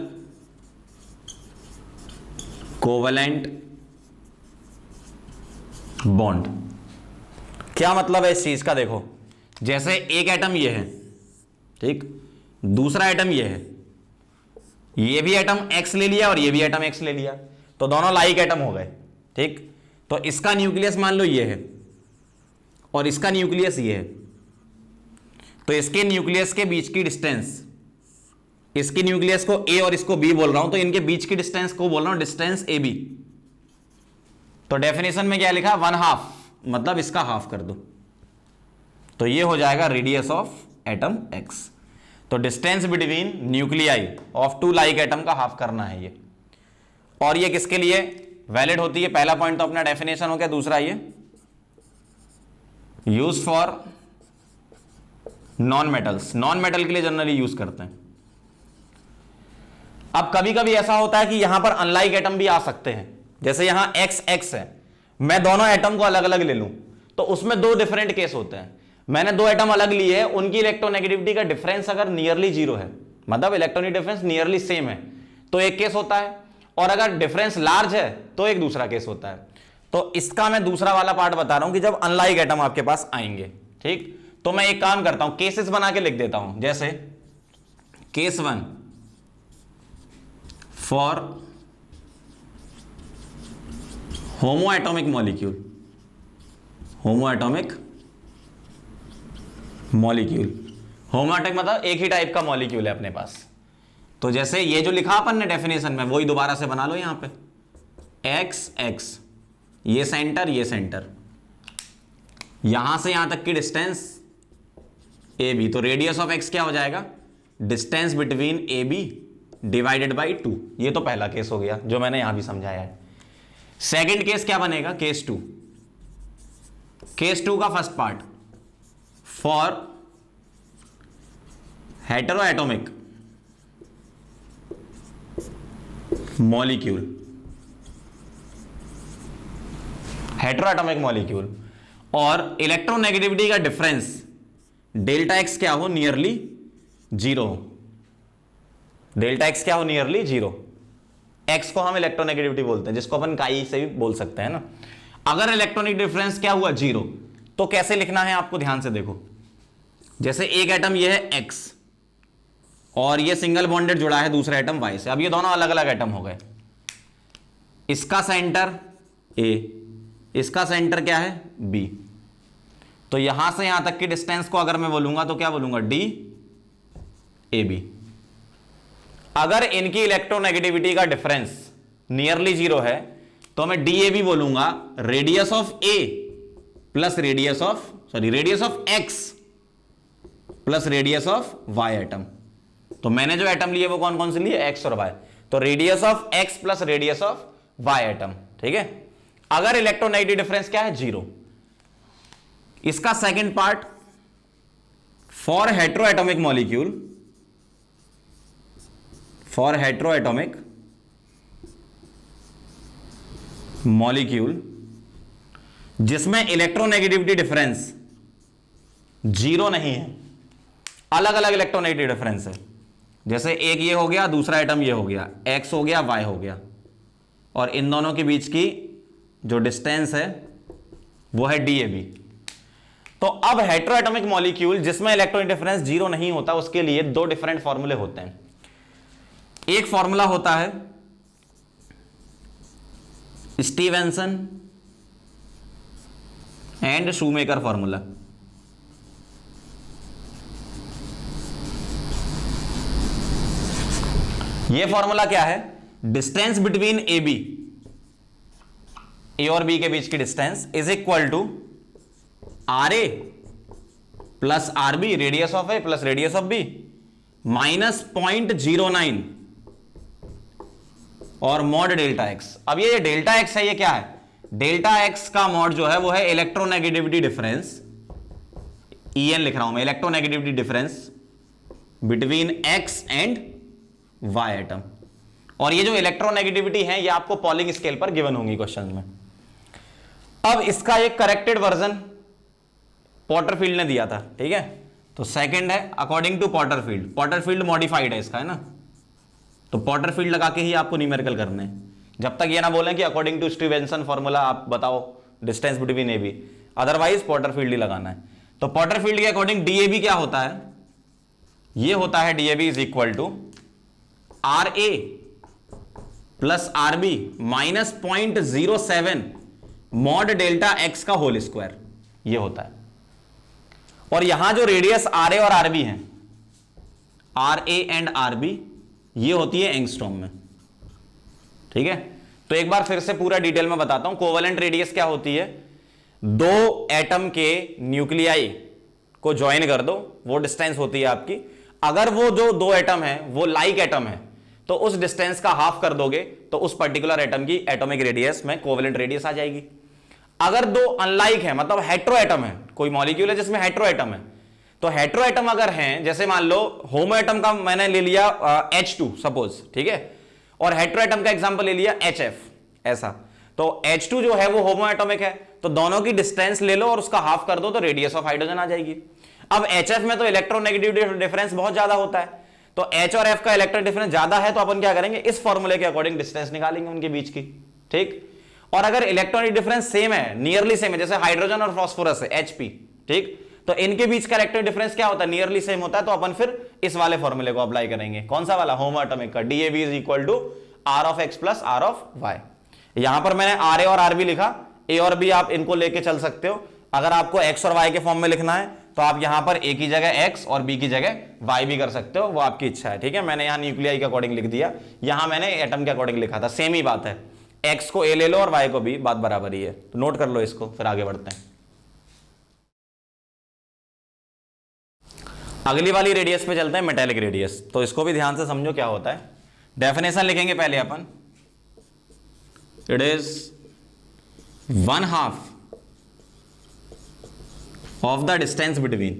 covalent bond. क्या मतलब है इस चीज का, देखो जैसे एक एटम ये है, ठीक, दूसरा एटम ये है, ये भी एटम एक्स ले लिया और ये भी एटम एक्स ले लिया, तो दोनों लाइक एटम हो गए, ठीक। तो इसका न्यूक्लियस मान लो ये है और इसका न्यूक्लियस ये है, तो इसके न्यूक्लियस के बीच की डिस्टेंस, इसके न्यूक्लियस को ए और इसको बी बोल रहा हूं, तो इनके बीच की डिस्टेंस को बोल रहा हूं डिस्टेंस ए बी। तो डेफिनेशन में क्या लिखा, 1/2, मतलब इसका हाफ कर दो, तो ये हो जाएगा रेडियस ऑफ एटम एक्स। तो distance between nuclei of two like atom का हाफ करना है ये। और ये किसके लिए वैलिड होती है, पहला पॉइंट तो अपना डेफिनेशन हो गया, दूसरा ये use for non metals, non metal के लिए जनरली यूज करते हैं। अब कभी कभी ऐसा होता है कि यहां पर अनलाइक एटम भी आ सकते हैं, जैसे यहां एक्स एक्स है, मैं दोनों एटम को अलग अलग ले लूं, तो उसमें 2 डिफरेंट केस होते हैं। मैंने 2 एटम अलग लिए हैं, उनकी इलेक्ट्रोनेगेटिविटी का डिफरेंस अगर नियरली 0 है, मतलब इलेक्ट्रॉनिक डिफरेंस नियरली सेम है, तो एक केस होता है, और अगर डिफरेंस लार्ज है तो एक दूसरा केस होता है। तो इसका मैं दूसरा वाला पार्ट बता रहा हूं कि जब अनलाइक एटम आपके पास आएंगे, ठीक। तो मैं एक काम करता हूं, केसेस बना के लिख देता हूं, जैसे case 1 for homo atomic molecule, homo atomic molecule, homo atomic मतलब एक ही टाइप का मॉलिक्यूल है अपने पास। तो जैसे ये जो लिखा अपन ने डेफिनेशन में, वही दोबारा से बना लो यहां पे, एक्स एक्स, ये सेंटर ये सेंटर, यहां से यहां तक की डिस्टेंस ए बी, तो रेडियस ऑफ एक्स क्या हो जाएगा, distance between A B divided by 2। ये तो पहला केस हो गया जो मैंने यहां भी समझाया है। सेकंड केस क्या बनेगा, केस 2, केस 2 का first part for hetero atomic molecule, hetero atomic molecule, और इलेक्ट्रोनेगेटिविटी का डिफरेंस डेल्टा एक्स क्या हो, नियरली 0, डेल्टा एक्स क्या हो, नियरली 0। एक्स को हम इलेक्ट्रोनेगेटिविटी बोलते हैं, जिसको अपन काई से भी बोल सकते हैं ना। अगर इलेक्ट्रॉनिक डिफरेंस क्या हुआ, 0, तो कैसे लिखना है आपको, ध्यान से देखो। जैसे एक एटम ये है x और ये सिंगल बॉन्डेड जुड़ा है दूसरा एटम y से, अब ये दोनों अलग अलग एटम हो गए, इसका सेंटर a, इसका सेंटर क्या है b, तो यहां से यहां तक की डिस्टेंस को अगर मैं बोलूंगा तो क्या बोलूंगा, d ए बी। अगर इनकी इलेक्ट्रोनेगेटिविटी का डिफरेंस नियरली 0 है तो मैं डी ए बी बोलूंगा, radius of A plus radius of X plus radius of Y atom. तो मैंने जो एटम लिए वो कौन कौन से लिए, एक्स और वाई, तो radius of X plus radius of Y atom, ठीक है। अगर इलेक्ट्रोनेगेटिव डिफरेंस क्या है, 0। इसका second part for heteroatomic molecule, for heteroatomic molecule जिसमें इलेक्ट्रोनेगेटिविटी डिफरेंस 0 नहीं है, अलग अलग इलेक्ट्रोनेगेटिव डिफरेंस है, जैसे एक ये हो गया, दूसरा एटम ये हो गया, x हो गया, y हो गया, और इन दोनों के बीच की जो डिस्टेंस है वो है DAB। तो अब हेटेरोएटॉमिक मॉलिक्यूल जिसमें इलेक्ट्रॉन डिफरेंस जीरो नहीं होता, उसके लिए दो डिफरेंट फॉर्मूले होते हैं। एक फॉर्मूला होता है स्टीवेंसन एंड शूमेकर फॉर्मूला। ये फॉर्मूला क्या है? डिस्टेंस बिटवीन ए और बी के बीच की distance is equal to RA plus RB, radius of A plus radius of B, minus 0.09 और मॉड डेल्टा एक्स। अब ये डेल्टा एक्स है, ये क्या है? डेल्टा एक्स का मॉड जो है वो है इलेक्ट्रोनेगेटिविटी डिफरेंस, EN लिख रहा हूं मैं, electronegativity difference between x and Y atom. और ये जो इलेक्ट्रोनेगेटिविटी है ये आपको पॉलिंग स्केल पर गिवन होंगी क्वेश्चन में। अब इसका एक करेक्टेड वर्जन पॉटरफील्ड ने दिया था, ठीक है। तो सेकंड है अकॉर्डिंग टू पॉटरफील्ड, पॉटरफील्ड मॉडिफाइड है इसका, है ना। तो पॉटरफील्ड लगा के ही आपको न्यूमेरिकल करने हैं, जब तक ये ना बोलें कि अकॉर्डिंग टू स्टीवेंसन फॉर्मूला आप बताओ distance between A B, otherwise Potterfield ही लगाना है। तो पॉटरफील्ड के अकॉर्डिंग DAB क्या होता है? ये होता है DAB is equal to RA plus RB minus 0.07 mod delta X का होल स्क्वायर, ये होता है। और यहां जो रेडियस RA और RB है, RA एंड RB, ये होती है एंगस्ट्रॉम में, ठीक है। तो एक बार फिर से पूरा डिटेल में बताता हूं। कोवेलेंट रेडियस क्या होती है? दो एटम के न्यूक्लियाई को ज्वाइन कर दो, वो डिस्टेंस होती है आपकी। अगर वो जो दो एटम है वो लाइक एटम है तो उस डिस्टेंस का हाफ कर दोगे तो उस पर्टिकुलर एटम की एटॉमिक रेडियस में कोवेलेंट रेडियस आ जाएगी। अगर दो अनलाइक है, मतलब हेट्रो एटम है, कोई मॉलिक्यूल है जिसमें हेट्रो एटम है, तो हेट्रो एटम अगर हैं, जैसे मान लो होमो एटम का मैंने ले लिया H2 सपोज, ठीक है, और हेट्रो एटम का एग्जांपल ले लिया HF, ऐसा। तो H2 जो है वो होमो एटॉमिक है, तो दोनों की डिस्टेंस ले लो और उसका हाफ कर दो तो रेडियस ऑफ हाइड्रोजन आ जाएगी। अब HF में तो इलेक्ट्रोनेगेटिव डिफरेंस बहुत ज्यादा होता है, तो H और F का इलेक्ट्रॉन डिफरेंस ज्यादा है, तो अपन क्या करेंगे, इस फॉर्मूले के अकॉर्डिंग डिस्टेंस निकालेंगे उनके बीच की, ठीक। और अगर इलेक्ट्रॉनिक डिफरेंस सेम है, नियरली सेम है, जैसे हाइड्रोजन और फास्फोरस है Hp, ठीक, तो इनके बीच का इलेक्ट्रॉनिक डिफरेंस क्या होता है? नियरली सेम होता है। तो अपन फिर इस वाले फॉर्मूले को अप्लाई करेंगे, कौन सा वाला? होमो एटॉमिक का, DAB is equal to R of X plus R of Y। यहां पर मैंने RA और RB लिखा, A और B आप इनको लेके चल सकते हो। अगर आपको X और Y के फॉर्म में लिखना है तो आप यहां पर A की जगह X और B की जगह Y भी कर सकते हो, वो आपकी इच्छा है, ठीक है। मैंने यहां न्यूक्लियाई के अकॉर्डिंग लिख दिया, यहां मैंने एटम के अकॉर्डिंग लिखा था, सेम ही बात है। X को A ले लो और Y को B, बात बराबर ही है। तो नोट कर लो इसको, फिर आगे बढ़ते हैं। अगली वाली रेडियस पे चलते हैं, मेटेलिक रेडियस। तो इसको भी ध्यान से समझो क्या होता है। डेफिनेशन लिखेंगे पहले अपन, it is 1/2 of the distance between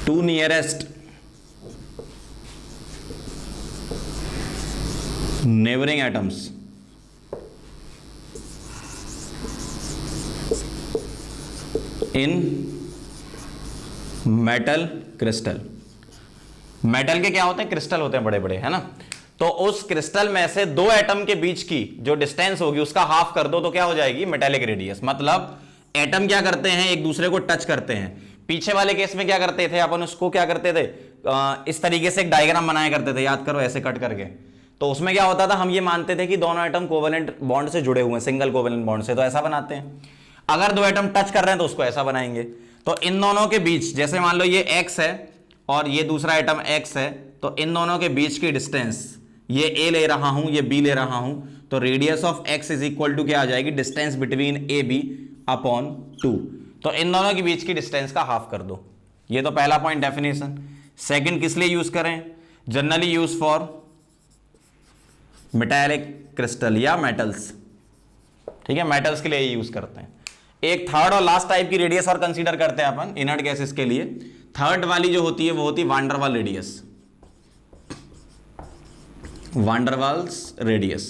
two nearest neighboring atoms in metal crystal। Metal के क्या होते हैं? क्रिस्टल होते हैं बड़े बड़े, है ना। तो उस क्रिस्टल में से दो एटम के बीच की जो डिस्टेंस होगी उसका हाफ कर दो तो क्या हो जाएगी? Metallic radius. मतलब एटम क्या करते हैं? एक दूसरे को टच करते हैं। पीछे वाले केस में क्या करते थे अपन? उसको क्या करते थे? इस तरीके से एक डायग्राम बनाया करते थे, याद करो, ऐसे कट करके। तो उसमें क्या होता था, हम ये मानते थे कि दोनों एटम कोवेलेंट बॉन्ड से जुड़े हुए हैं, सिंगल कोवेलेंट बॉन्ड से, तो ऐसा बनाते हैं। अगर दो एटम टच कर रहे हैं तो उसको ऐसा बनाएंगे। तो इन दोनों के बीच, जैसे मान लो ये X है और ये दूसरा एटम X है, तो इन दोनों के बीच की डिस्टेंस, ये A ले रहा हूं, ये B ले रहा हूं, तो radius of X is equal to क्या आ जाएगी? Distance between AB upon 2। तो इन दोनों के बीच की डिस्टेंस का हाफ कर दो। ये तो पहला पॉइंट डेफिनेशन। सेकंड किस लिए यूज करें? Generally use for metallic crystal या मेटल्स, ठीक है, मेटल्स के लिए यूज करते हैं। एक थर्ड और लास्ट टाइप की रेडियस और कंसीडर करते हैं अपन इनर्ट गैसेस के लिए। थर्ड वाली जो होती है वो होती है van der Waal radius. Van der Waals radius,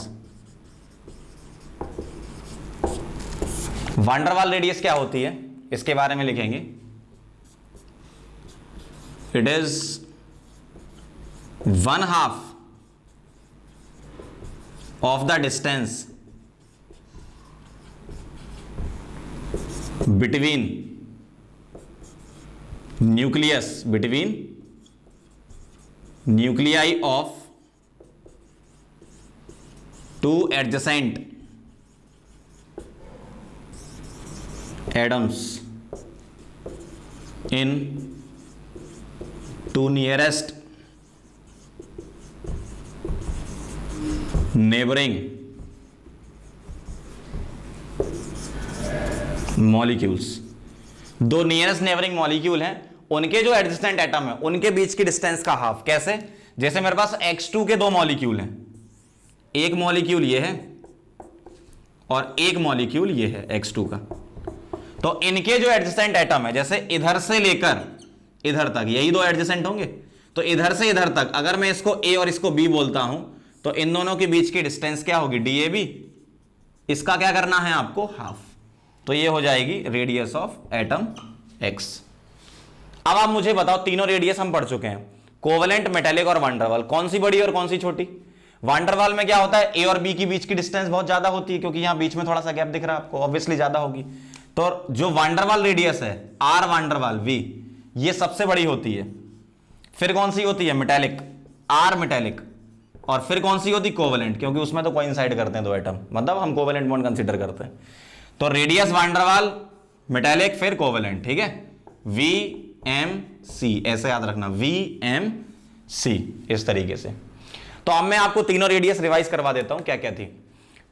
van der Waal radius क्या होती है इसके बारे में लिखेंगे। It is 1/2 of the distance between nuclei of two adjacent atoms in two nearest neighboring molecules। दो नियरेस्ट नेबरिंग मॉलिक्यूल हैं, उनके जो एडजेसेंट एटम है उनके बीच की डिस्टेंस का हाफ। कैसे? जैसे मेरे पास X2 के दो मॉलिक्यूल हैं, एक मॉलिक्यूल ये है और एक मॉलिक्यूल ये है X2 का। तो इनके जो एडजेसेंट एटम है, जैसे इधर से लेकर इधर तक, यही दो एडजेसेंट होंगे, तो इधर से इधर तक अगर मैं इसको A और इसको B बोलता हूं तो इन दोनों के बीच की डिस्टेंस क्या होगी? DAB। इसका क्या करना है आपको? हाफ। तो ये हो जाएगी रेडियस ऑफ एटम X। अब आप मुझे बताओ, तीनों रेडियस हम पढ़ चुके हैं, कोवेलेंट, मेटेलिक और वांडरवाल, कौन सी बड़ी और कौन सी छोटी? वांडरवाल में क्या होता है? A और B की बीच की डिस्टेंस बहुत ज्यादा होती है, क्योंकि यहां बीच में थोड़ा सा गैप दिख रहा है आपको, ऑब्वियसली ज्यादा होगी। तो जो वांडरवाल रेडियस है R वांडरवाल V, ये सबसे बड़ी होती है। फिर कौन सी होती है? Metallic, R metallic. और फिर कौन सी होती? कोवेलेंट, क्योंकि उसमें तो कोइंसाइड करते हैं दो एटम, मतलब हम कोवेलेंट बॉन्ड कंसीडर करते हैं। तो रेडियस वांडरवाल, मेटेलिक, फिर कोवेलेंट, ठीक है। VMC ऐसे याद रखना, VMC इस तरीके से। तो अब मैं आपको तीनों रेडियस रिवाइज करवा देता हूं क्या क्या थी।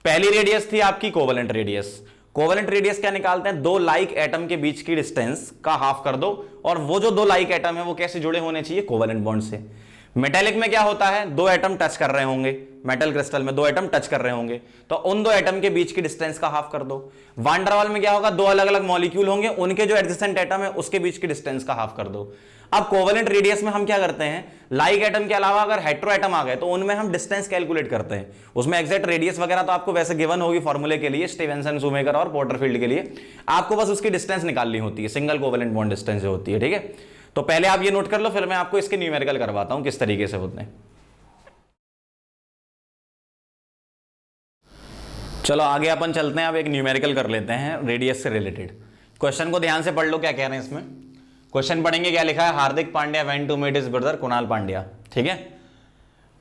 पहली रेडियस थी आपकी कोवेलेंट रेडियस। कोवेलेंट रेडियस क्या निकालते हैं? दो लाइक एटम के बीच की डिस्टेंस का हाफ कर दो, और वो जो दो लाइक एटम है वो कैसे जुड़े होने चाहिए? कोवेलेंट बॉन्ड से। मेटेलिक में क्या होता है? दो एटम टच कर रहे होंगे, मेटल क्रिस्टल में दो एटम टच कर रहे होंगे, तो उन दो एटम के बीच की डिस्टेंस का हाफ कर दो। वांडरवाल में क्या होगा? दो अलग अलग मॉलिक्यूल होंगे, उनके जो एडजेसेंट एटम है उसके बीच की डिस्टेंस का हाफ कर दो। अब कोवेलेंट रेडियस में हम क्या करते हैं? लाइक एटम के अलावा अगर हेटेरो एटम आ गए तो उनमें हम डिस्टेंस कैलकुलेट करते हैं। उसमें एग्जैक्ट रेडियस वगैरह तो आपको वैसे गिवन होगी फॉर्मूले के लिए, स्टीवेंसन, शूमेकर और पोर्टरफील्ड के लिए। आपको बस उसकी डिस्टेंस निकालनी होती है, सिंगल कोवेलेंट बॉन्ड डिस्टेंस जो होती है, ठीक है। तो पहले आप ये नोट कर लो, फिर मैं आपको इसके न्यूमेरिकल करवाता हूं किस तरीके से होते हैं। चलो आगे अपन चलते हैं, अब एक न्यूमेरिकल कर लेते हैं रेडियस से रिलेटेड। क्वेश्चन को ध्यान से पढ़ लो क्या कह रहे हैं इसमें। क्वेश्चन पढ़ेंगे, क्या लिखा है? Hardik Pandya went to meet his brother Kunal Pandya, ठीक है,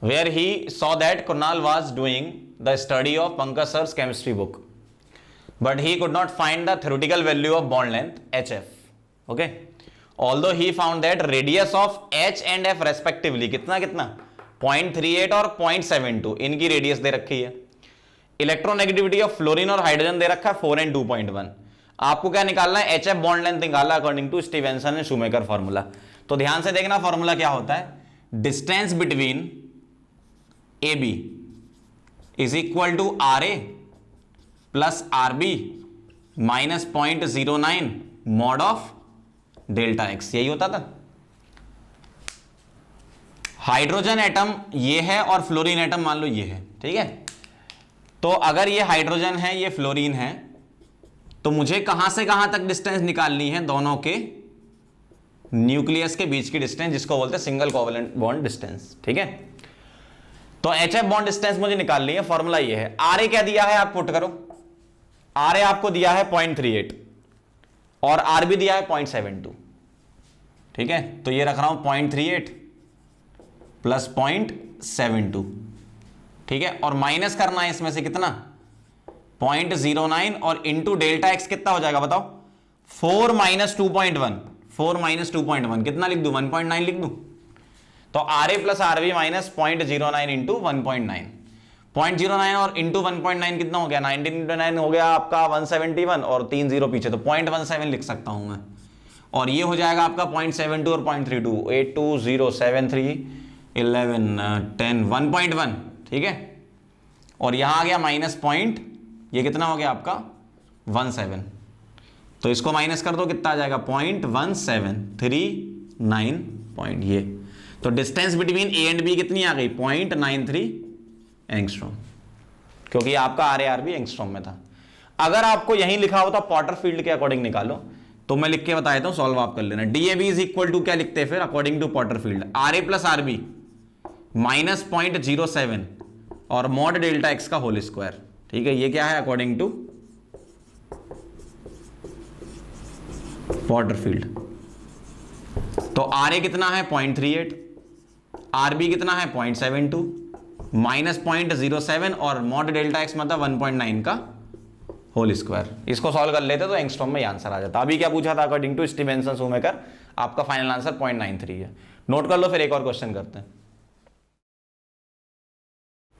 where he saw that Kunal was doing the study of Pankaj sir's chemistry book, but he could not find the theoretical value of bond length HF। Okay, although he found that radius of H and F respectively कितना 0.38 और 0.72 इनकी radius दे रखी है। Electronegativity of fluorine और hydrogen दे रखा है 4 and 2.1। आपको क्या निकालना है? HF बॉन्ड लेंथ निकालना according to Stevenson and Shoemaker formula. तो ध्यान से देखना फॉर्मूला क्या होता है। Distance between AB is equal to RA plus RB minus 0.09 mod of delta X, यही होता था। हाइड्रोजन एटम ये है और फ्लोरीन एटम मान लो ये है, ठीक है। तो अगर ये हाइड्रोजन है, ये फ्लोरीन है, तो मुझे कहां से कहां तक डिस्टेंस निकालनी है? दोनों के न्यूक्लियस के बीच की डिस्टेंस, जिसको बोलते हैं सिंगल कोवेलेंट बॉन्ड डिस्टेंस, ठीक है। तो HF बॉन्ड डिस्टेंस मुझे निकालनी है, फॉर्मूला ये है। RA क्या दिया है आप पुट करो। RA आपको दिया है 0.38 और RB दिया है 0.72, ठीक है। तो ये रख रहा हूं 0.38 प्लस 0.72, ठीक है, और माइनस करना है इसमें से कितना? 0.09 और इंटू डेल्टा X कितना हो जाएगा बताओ? 4 माइनस 2.1, 4 माइनस 2.1 कितना लिख दूं? 1.9 लिख दूं। तो RA plus RB minus 0.09 into 1.9, 0.09 और इंटू 1.9 कितना हो गया? 19 इंटू 9 हो गया आपका 171 और 3 0 पीछे, तो 0.17 लिख सकता हूं मैं। और ये हो जाएगा आपका 0.72 और 0.32, 8 2 0 7 3 11 10 1.1, ठीक है। और यहां आ गया माइनस पॉइंट, ये कितना हो गया आपका? 17। तो इसको माइनस कर दो, कितना आ जाएगा? 0.1739 पॉइंट ये। तो distance between A and B कितनी आ गई? 0.93 एंगस्ट्रॉम, क्योंकि आपका RA RB एंगस्ट्रॉम में था। अगर आपको यहीं लिखा होता पॉटर फील्ड के अकॉर्डिंग निकालो, तो मैं लिख के बता देता हूं, सॉल्व आप कर लेना। डीएबी इज इक्वल टू क्या लिखते हैं फिर according to Potter field, R A plus R B minus 0.07 और मॉड डेल्टा एक्स का होल स्क्वायर। ठीक है, ये क्या है अकॉर्डिंग टू पॉटर फील्ड। तो आर ए कितना है 0.38, आर बी कितना है 0.72 माइनस 0.07 और मॉड डेल्टा एक्स मतलब 1.9 का होल स्क्वायर। इसको सॉल्व कर लेते तो एंगस्ट्रॉम में आंसर आ जाता। अभी क्या पूछा था अकॉर्डिंग टू स्टीवेंसन शूमेकर, आपका फाइनल आंसर 0.93 है। नोट कर लो, फिर एक और क्वेश्चन करते हैं।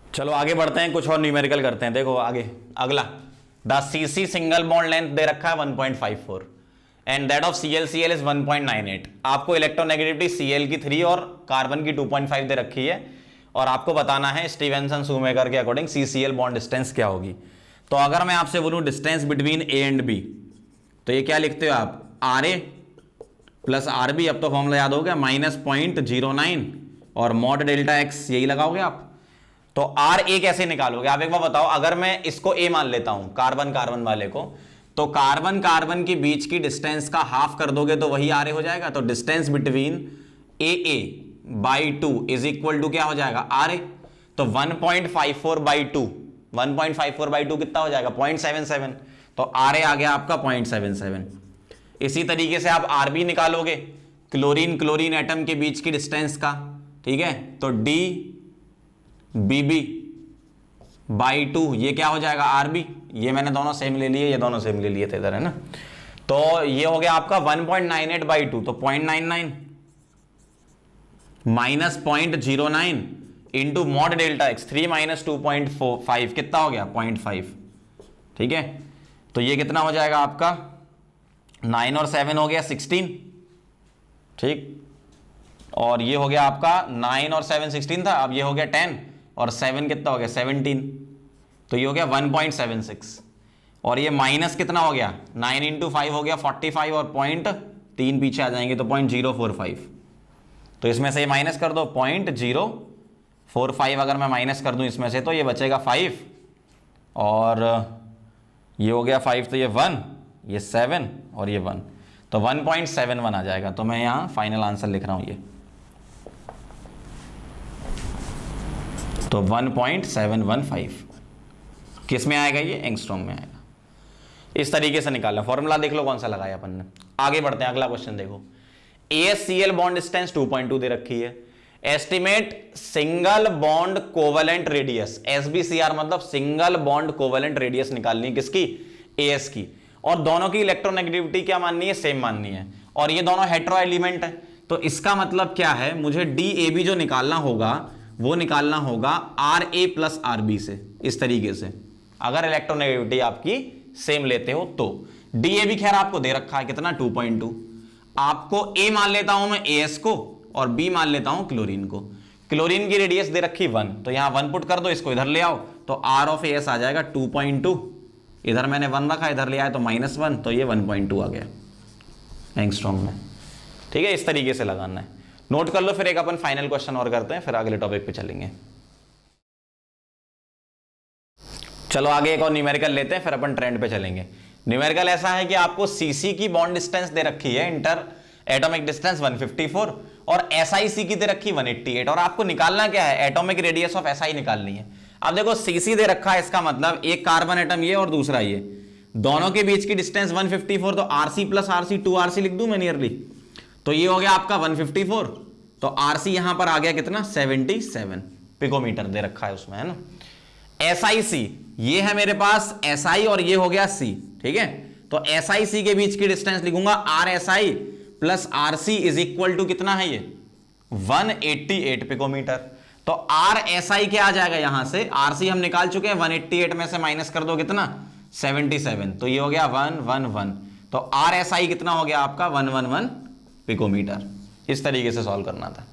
चलो आगे बढ़ते हैं, कुछ और न्यूमेरिकल करते हैं। देखो आगे अगला, the CC single bond length दे रखा है 1.54 and that of ClCl is 1.98। आपको इलेक्ट्रोनेगेटिविटी Cl की 3 और कार्बन की 2.5 दे रखी है और आपको बताना है स्टीवेंसन शूमेकर के अकॉर्डिंग CCl बॉन्ड डिस्टेंस क्या होगी। तो अगर मैं आपसे बोलूं distance between A and B, तो ये क्या लिखते हो आप, RA प्लस RB, अब तो फॉर्मूला याद हो गया, माइनस 0.09 और मॉड डेल्टा एक्स यही लगाओगे आप। तो RA कैसे निकालोगे आप एक बार बताओ। अगर मैं इसको A मान लेता हूं, कार्बन कार्बन वाले को, तो कार्बन कार्बन के बीच की डिस्टेंस का हाफ कर दोगे तो वही RA हो जाएगा। तो distance between AA by 2 is equal to क्या हो जाएगा, RA। तो 1.54 बाई 2, 1.54 बाई 2 कितना हो जाएगा 0.77। तो RA आ गया आपका 0.77। इसी तरीके से आप RB निकालोगे, क्लोरीन क्लोरीन एटम के बीच की डिस्टेंस का। ठीक है, तो DBB बाई 2 ये क्या हो जाएगा RB। ये मैंने दोनों सेम ले लिए, ये दोनों सेम ले लिए थे इधर, है ना। तो ये हो गया आपका 1.98 बाई 2, तो 0.99 minus 0.09 into mod delta x 3 minus 2.45 कितना हो गया 0.5। ठीक है, तो ये कितना हो जाएगा आपका 9 और 7 हो गया 16। ठीक, और ये हो गया आपका 9 और 7 16 था, अब ये हो गया 10 और 7 कितना हो गया 17, तो ये हो गया 1.76। और ये माइनस कितना हो गया 9 इंटू 5 हो गया 45 और 0.3 पीछे आ जाएंगे तो 0.045। तो इसमें से ये माइनस कर दो 0.045, अगर मैं माइनस कर दूं इसमें से तो ये बचेगा 5 और ये हो गया 5, तो ये 1, ये 7 और ये 1, तो 1.71 आ जाएगा। तो मैं यहां फाइनल आंसर लिख रहा हूं ये, तो 1.715 किस में आएगा, ये एंगस्ट्रॉम में आएगा। इस तरीके से निकालना, फॉर्मूला देख लो कौन सा लगाया अपन ने। आगे बढ़ते हैं, अगला क्वेश्चन देखो। ASCl बॉन्ड डिस्टेंस 2.2 दे रखी है। Estimate single bond covalent radius, SBCR मतलब सिंगल बॉन्ड कोवेलेंट रेडियस निकालनी है किसकी, AS की। और दोनों की इलेक्ट्रोनेगेटिविटी क्या माननी है, सेम माननी है। और ये दोनों हेटेरो एलिमेंट है, तो इसका मतलब क्या है, मुझे DAB जो निकालना होगा वो निकालना होगा RA प्लस RB से। इस तरीके से अगर इलेक्ट्रोनेगेटिविटी आपकी सेम लेते हो तो। DAB खैर आपको दे रखा है कितना 2.2। आपको A मान लेता हूं मैं AS को और B मान लेता हूं क्लोरीन को। क्लोरीन की रेडियस दे रखी 1, तो यहां 1 पुट कर दो, इसको इधर ले आओ, तो R ऑफ AS आ जाएगा 2.2। इधर मैंने 1 रखा, इधर ले आया तो -1, तो ये 1.2 आ गया एंगस्ट्रॉम में। ठीक है, इस तरीके से लगाना है। नोट कर लो, फिर एक अपन फाइनल क्वेश्चन और करते हैं, फिर अगले टॉपिक पे चलेंगे। चलो आगे एक और न्यूमेरिकल लेते हैं, फिर अपन ट्रेंड पे चलेंगे। न्यूमेरिकल ऐसा है कि आपको सीसी की बॉन्ड डिस्टेंस दे रखी है, इंटर एटॉमिक डिस्टेंस 154 और SiC की दे रखी 188 और आपको निकालना क्या है, एटॉमिक रेडियस ऑफ Si निकालनी है। अब देखो सीसी दे रखा है, इसका मतलब एक कार्बन एटम ये और दूसरा ये, दोनों के बीच की डिस्टेंस 154, तो RC प्लस RC 2RC लिख दूं मैं नियरली, तो ये हो गया आपका 154। तो RC यहां पर आ गया कितना 77 पिकोमीटर दे रखा है उसमें, है ना। SiC ये है मेरे पास Si और ये हो गया C। ठीक है, तो SiC के बीच की डिस्टेंस लिखूंगा RSI plus RC is equal to कितना है ये 188 पिकोमीटर। तो RSI क्या आ जाएगा यहां से, RC हम निकाल चुके हैं, 188 में से माइनस कर दो कितना 77, तो ये हो गया 111। तो RSI कितना हो गया आपका 111 पिकोमीटर। इस तरीके से सॉल्व करना था।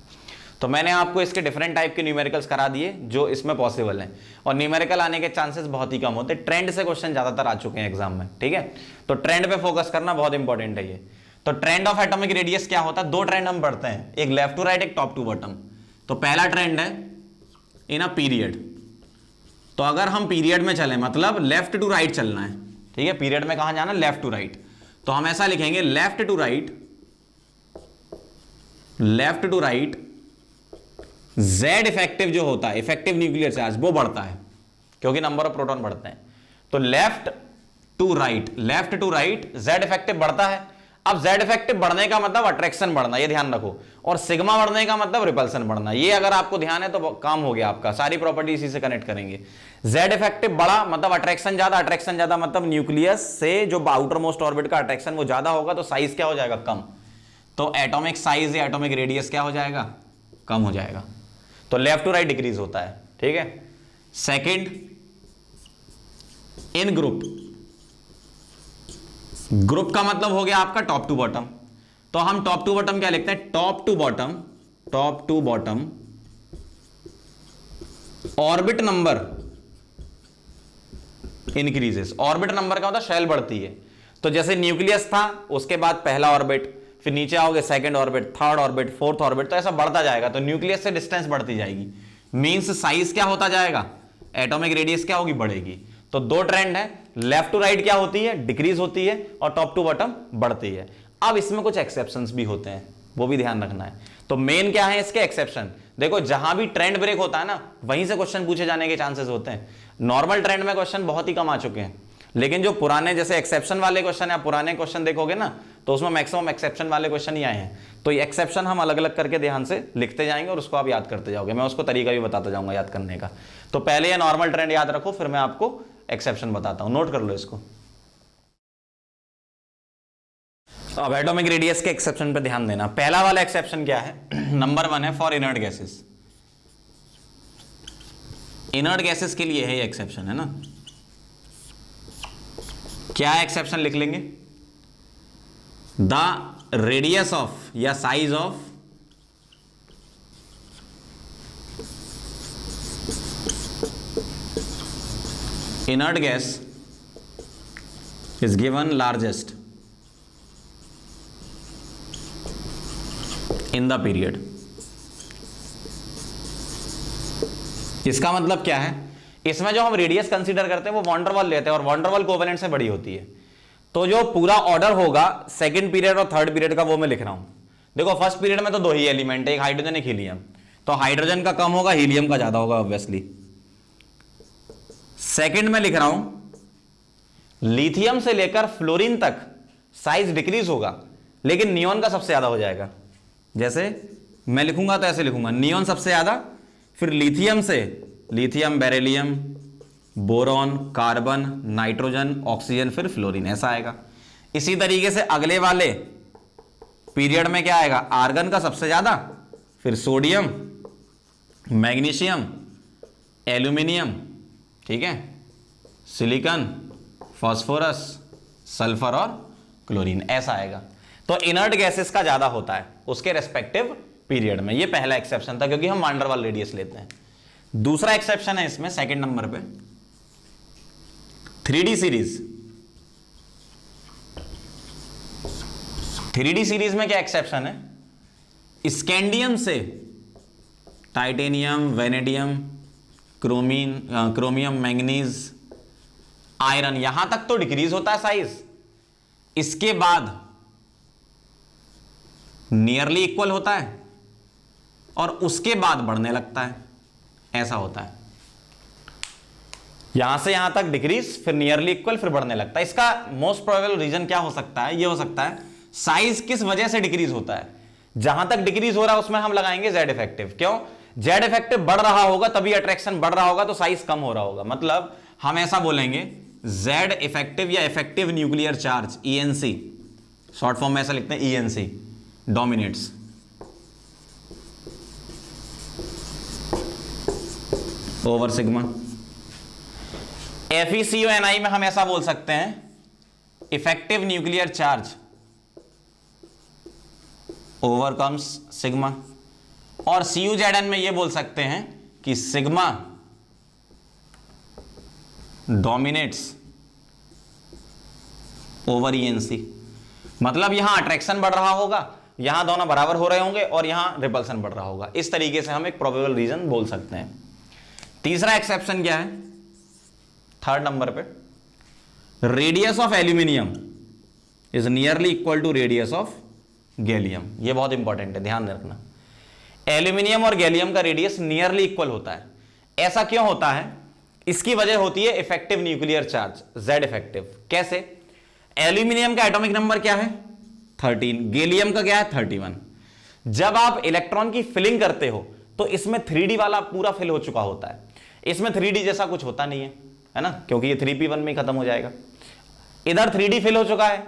तो मैंने आपको इसके डिफरेंट टाइप के न्यूमेरिकल्स करा दिए जो इसमें पॉसिबल हैं, और न्यूमेरिकल आने के चांसेस बहुत ही कम होते। ट्रेंड से क्वेश्चन ज्यादातर आ चुके हैं एग्जाम में। ठीक है, तो ट्रेंड पे फोकस करना बहुत इंपॉर्टेंट है ये। तो ट्रेंड ऑफ एटॉमिक रेडियस क्या होता है, 2 ट्रेंड हम पढ़ते हैं, एक लेफ्ट टू राइट, एक टॉप टू बॉटम। तो पहला ट्रेंड है इन अ पीरियड, तो अगर हम पीरियड में चले मतलब लेफ्ट टू राइट चलना है, ठीक है, पीरियड में कहां जाना, लेफ्ट टू राइट। तो हम ऐसा लिखेंगे left to right, left to right Z effective जो होता है, इफेक्टिव न्यूक्लियर चार्ज, वो बढ़ता है क्योंकि नंबर ऑफ प्रोटॉन बढ़ते हैं। तो left to right Z effective बढ़ता है। अब जेड इफेक्टिव बढ़ने का मतलब अट्रैक्शन बढ़ना, ये ध्यान रखो, और सिग्मा बढ़ने का मतलब रिपल्सन बढ़ना। ये अगर आपको ध्यान है तो काम हो गया आपका, सारी प्रॉपर्टी इसी से कनेक्ट करेंगे। जेड इफेक्टिव बढ़ा मतलब अट्रैक्शन ज्यादा मतलब न्यूक्लियस से जो आउटर मोस्ट ऑर्बिट का अट्रैक्शन वो ज्यादा होगा, तो साइज क्या हो जाएगा, कम। तो एटॉमिक साइज या एटॉमिक रेडियस क्या हो जाएगा, कम हो जाएगा। तो लेफ्ट टू राइट डिक्रीज होता है, ठीक है। सेकेंड, इन ग्रुप का मतलब हो गया आपका टॉप टू बॉटम। तो हम टॉप टू बॉटम क्या लिखते हैं, top to bottom orbit number increases. Orbit number का मतलब शेल बढ़ती है। तो जैसे न्यूक्लियस था, उसके बाद पहला ऑर्बिट, फिर नीचे आओगे second orbit, third orbit, fourth orbit, तो ऐसा बढ़ता जाएगा। तो न्यूक्लियस से डिस्टेंस बढ़ती जाएगी, मींस साइज क्या होता जाएगा, एटॉमिक रेडियस क्या होगी, बढ़ेगी। तो दो ट्रेंड है, लेफ्ट टू राइट क्या होती है, डिक्रीज होती है, और टॉप टू बॉटम बढ़ती है। अब इसमें कुछ एक्सेप्शंस भी होते हैं, वो भी ध्यान रखना है। तो मेन क्या है इसके एक्सेप्शन, देखो जहां भी ट्रेंड ब्रेक होता है ना, वहीं से क्वेश्चन पूछे जाने के चांसेस होते हैं। नॉर्मल ट्रेंड में क्वेश्चन बहुत ही कम आ चुके हैं, लेकिन जो पुराने जैसे एक्सेप्शन वाले क्वेश्चन या पुराने क्वेश्चन देखोगे ना, तो उसमें मैक्सिमम एक्सेप्शन वाले क्वेश्चन ही आए हैं। तो ये एक्सेप्शन हम अलग अलग करके ध्यान से लिखते जाएंगे और उसको आप याद करते जाओगे। मैं उसको तरीका भी बताता जाऊंगा याद करने का। तो पहले ये नॉर्मल ट्रेंड याद रखो, फिर मैं आपको एक्सेप्शन बताता हूं, नोट कर लो इसको। अब एटॉमिक रेडियस के एक्सेप्शन पे ध्यान देना। पहला वाला एक्सेप्शन क्या है, नंबर 1 है for inert gases. Inert gases के लिए है ये एक्सेप्शन, है ना। क्या एक्सेप्शन लिख लेंगे, द रेडियस ऑफ या size of inert gas is given largest in the period। इसका मतलब क्या है, इसमें जो हम रेडियस कंसीडर करते हैं वो वॉन डेर वाल लेते हैं, और वॉन डेर वाल कोवेलेंट से बड़ी होती है। तो जो पूरा ऑर्डर होगा सेकंड पीरियड और थर्ड पीरियड का, वो मैं लिख रहा हूं। देखो फर्स्ट पीरियड में तो दो ही एलिमेंट है, एक हाइड्रोजन एक हीलियम। तो हाइड्रोजन का कम होगा, हीलियम का ज्यादा होगा ऑब्वियसली। सेकंड में लिख रहा हूं लिथियम से लेकर फ्लोरीन तक साइज डिक्रीज होगा, लेकिन नियोन का सबसे ज्यादा हो जाएगा। जैसे मैं लिखूंगा तो ऐसे लिखूंगा, नियोन सबसे ज्यादा, फिर लिथियम से lithium, beryllium, boron, carbon, nitrogen, oxygen, फिर फ्लोरीन, ऐसा आएगा। इसी तरीके से अगले वाले पीरियड में क्या आएगा, आर्गन का सबसे ज्यादा, फिर सोडियम, मैग्नीशियम, एल्यूमिनियम, ठीक है, सिलिकॉन, फास्फोरस, सल्फर और क्लोरीन, ऐसा आएगा। तो इनर्ट गैसेस का ज्यादा होता है उसके रेस्पेक्टिव पीरियड में। ये पहला एक्सेप्शन था, क्योंकि हम वॉन डेर वाल रेडियस लेते हैं। दूसरा एक्सेप्शन है इसमें सेकंड नंबर पे, 3D सीरीज। 3D सीरीज में क्या एक्सेप्शन है, स्कैंडियम से titanium, vanadium, chromium, manganese, iron, यहां तक तो डिक्रीज होता है साइज, इसके बाद नियरली इक्वल होता है और उसके बाद बढ़ने लगता है, ऐसा होता है। यहां से यहां तक डिक्रीज, फिर नियरली इक्वल, फिर बढ़ने लगता है। इसका मोस्ट प्रोबेबल रीजन क्या हो सकता है, ये हो सकता है साइज किस वजह से डिक्रीज होता है। जहां तक डिक्रीज हो रहा है उसमें हम लगाएंगे जेड इफेक्टिव। क्यों, जेड इफेक्टिव बढ़ रहा होगा तभी अट्रैक्शन बढ़ रहा होगा, तो साइज कम हो रहा होगा। मतलब हम ऐसा बोलेंगे जेड इफेक्टिव या effective nuclear charge, ENC, short form में ऐसा लिखते हैं ENC, dominates over sigma. FeCO(ni) में हम ऐसा बोल सकते हैं effective nuclear charge overcomes sigma. और CuZn में ये बोल सकते हैं कि सिग्मा डोमिनेट्स ओवर ENC। मतलब यहां अट्रैक्शन बढ़ रहा होगा, यहां दोनों बराबर हो रहे होंगे, और यहां रिपल्सन बढ़ रहा होगा। इस तरीके से हम एक प्रोबेबल रीजन बोल सकते हैं। तीसरा एक्सेप्शन क्या है, थर्ड नंबर पे, radius of aluminium is nearly equal to radius of gallium. ये बहुत इंपॉर्टेंट है, ध्यान रखना। एल्यूमिनियम और गैलियम का रेडियस नियरली इक्वल होता है। ऐसा क्यों होता है? इसकी वजह होती है effective nuclear charge, Z effective. कैसे? एल्यूमिनियम का एटॉमिक नंबर क्या है? 13, गैलियम का क्या है? 31। जब आप इलेक्ट्रॉन की फिलिंग करते हो तो इसमें 3D वाला पूरा फिल हो चुका होता है, इसमें 3D जैसा कुछ होता नहीं है ना, क्योंकि ये 3p1 में खत्म हो जाएगा। इधर 3D फिल हो चुका है।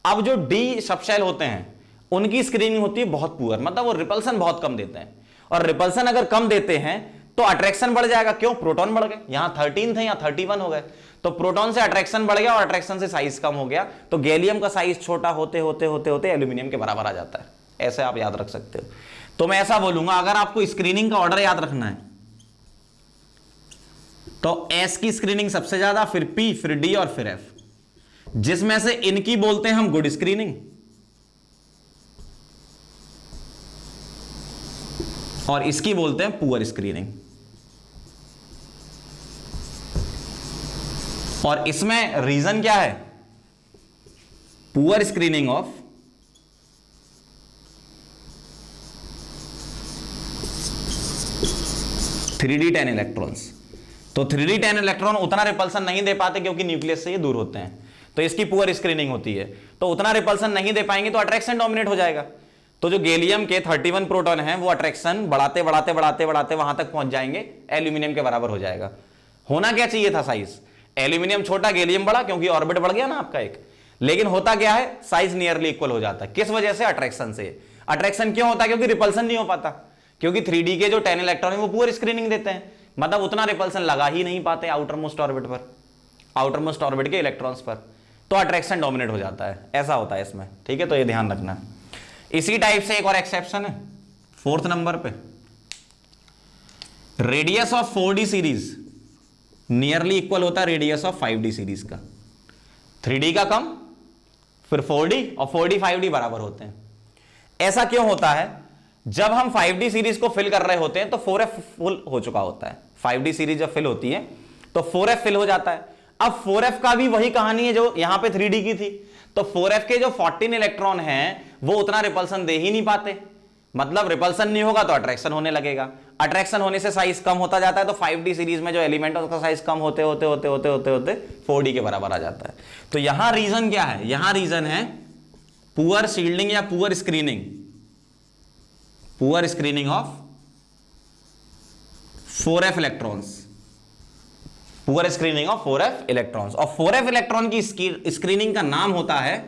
अब जो D सबशेल होते हैं उनकी स्क्रीनिंग होती है बहुत पुअर, मतलब वो रिपल्सन बहुत कम देते हैं, और रिपल्सन अगर कम देते हैं तो अट्रैक्शन बढ़ जाएगा। क्यों? प्रोटॉन बढ़ गए, यहां 13 थे यहां 31 हो गए, तो प्रोटॉन से अट्रैक्शन बढ़ गया और अट्रैक्शन से साइज कम हो गया, तो गैलियम का साइज छोटा होते होते होते होते एल्यूमिनियम के बराबर आ जाता है। ऐसे आप याद रख सकते हो। तो मैं ऐसा बोलूंगा, अगर आपको स्क्रीनिंग का ऑर्डर याद रखना है तो एस की स्क्रीनिंग सबसे ज्यादा, फिर पी, फिर डी और फिर एफ, जिसमें से इनकी बोलते हैं हम गुड स्क्रीनिंग और इसकी बोलते हैं पुअर स्क्रीनिंग। और इसमें रीजन क्या है? Poor screening of three 10 electrons. तो 3d10 इलेक्ट्रॉन उतना रिपल्सन नहीं दे पाते क्योंकि न्यूक्लियस से ये दूर होते हैं, तो इसकी पुअर स्क्रीनिंग होती है। तो उतना रिपल्सन नहीं दे पाएंगे तो अट्रैक्शन डोमिनेट हो जाएगा। तो जो गैलियम के 31 प्रोटॉन हैं वो अट्रैक्शन बढ़ाते बढ़ाते बढ़ाते बढ़ाते वहां तक पहुंच जाएंगे, एल्यूमिनियम के बराबर हो जाएगा। होना क्या चाहिए था साइज? एल्यूमिनियम छोटा, गैलियम बड़ा, क्योंकि ऑर्बिट बढ़ गया ना आपका एक। लेकिन होता क्या है? साइज नियरली इक्वल हो जाता है। किस वजह से? अट्रैक्शन से। अट्रैक्शन क्यों होता है? क्योंकि रिपल्सन नहीं हो पाता, क्योंकि 3D के जो 10 इलेक्ट्रॉन है वो पुअर स्क्रीनिंग देते हैं, मतलब उतना रिपल्सन लगा ही नहीं पाते आउटर मोस्ट ऑर्बिट पर, आउटर मोस्ट ऑर्बिट के इलेक्ट्रॉन्स पर, तो अट्रैक्शन डोमिनेट हो जाता है। ऐसा होता है इसमें, ठीक है, तो ये ध्यान रखना। इसी टाइप से एक और एक्सेप्शन है 4th नंबर पे, radius of 4D series nearly equal होता है रेडियस ऑफ 5D सीरीज का। 3D का कम, फिर 4D, और 4D 5D बराबर होते हैं। ऐसा क्यों होता है? जब हम 5D सीरीज को फिल कर रहे होते हैं तो 4F फुल हो चुका होता है। 5D सीरीज जब फिल होती है तो 4F फिल हो जाता है। अब 4F का भी वही कहानी है जो यहां पे 3D की थी। तो 4F के जो 14 इलेक्ट्रॉन हैं वो उतना रिपल्सन दे ही नहीं पाते, मतलब रिपल्सन नहीं होगा तो अट्रैक्शन होने लगेगा, अट्रैक्शन होने से साइज कम होता जाता है। तो 5D सीरीज में जो एलिमेंट है उसका साइज कम होते होते होते होते होते होते 4D के बराबर आ जाता है। तो यहां रीजन क्या है? यहां रीजन है पुअर शील्डिंग या poor screening, poor screening of 4F electrons, poor screening of 4F electrons. और 4F इलेक्ट्रॉन की स्क्रीनिंग का नाम होता है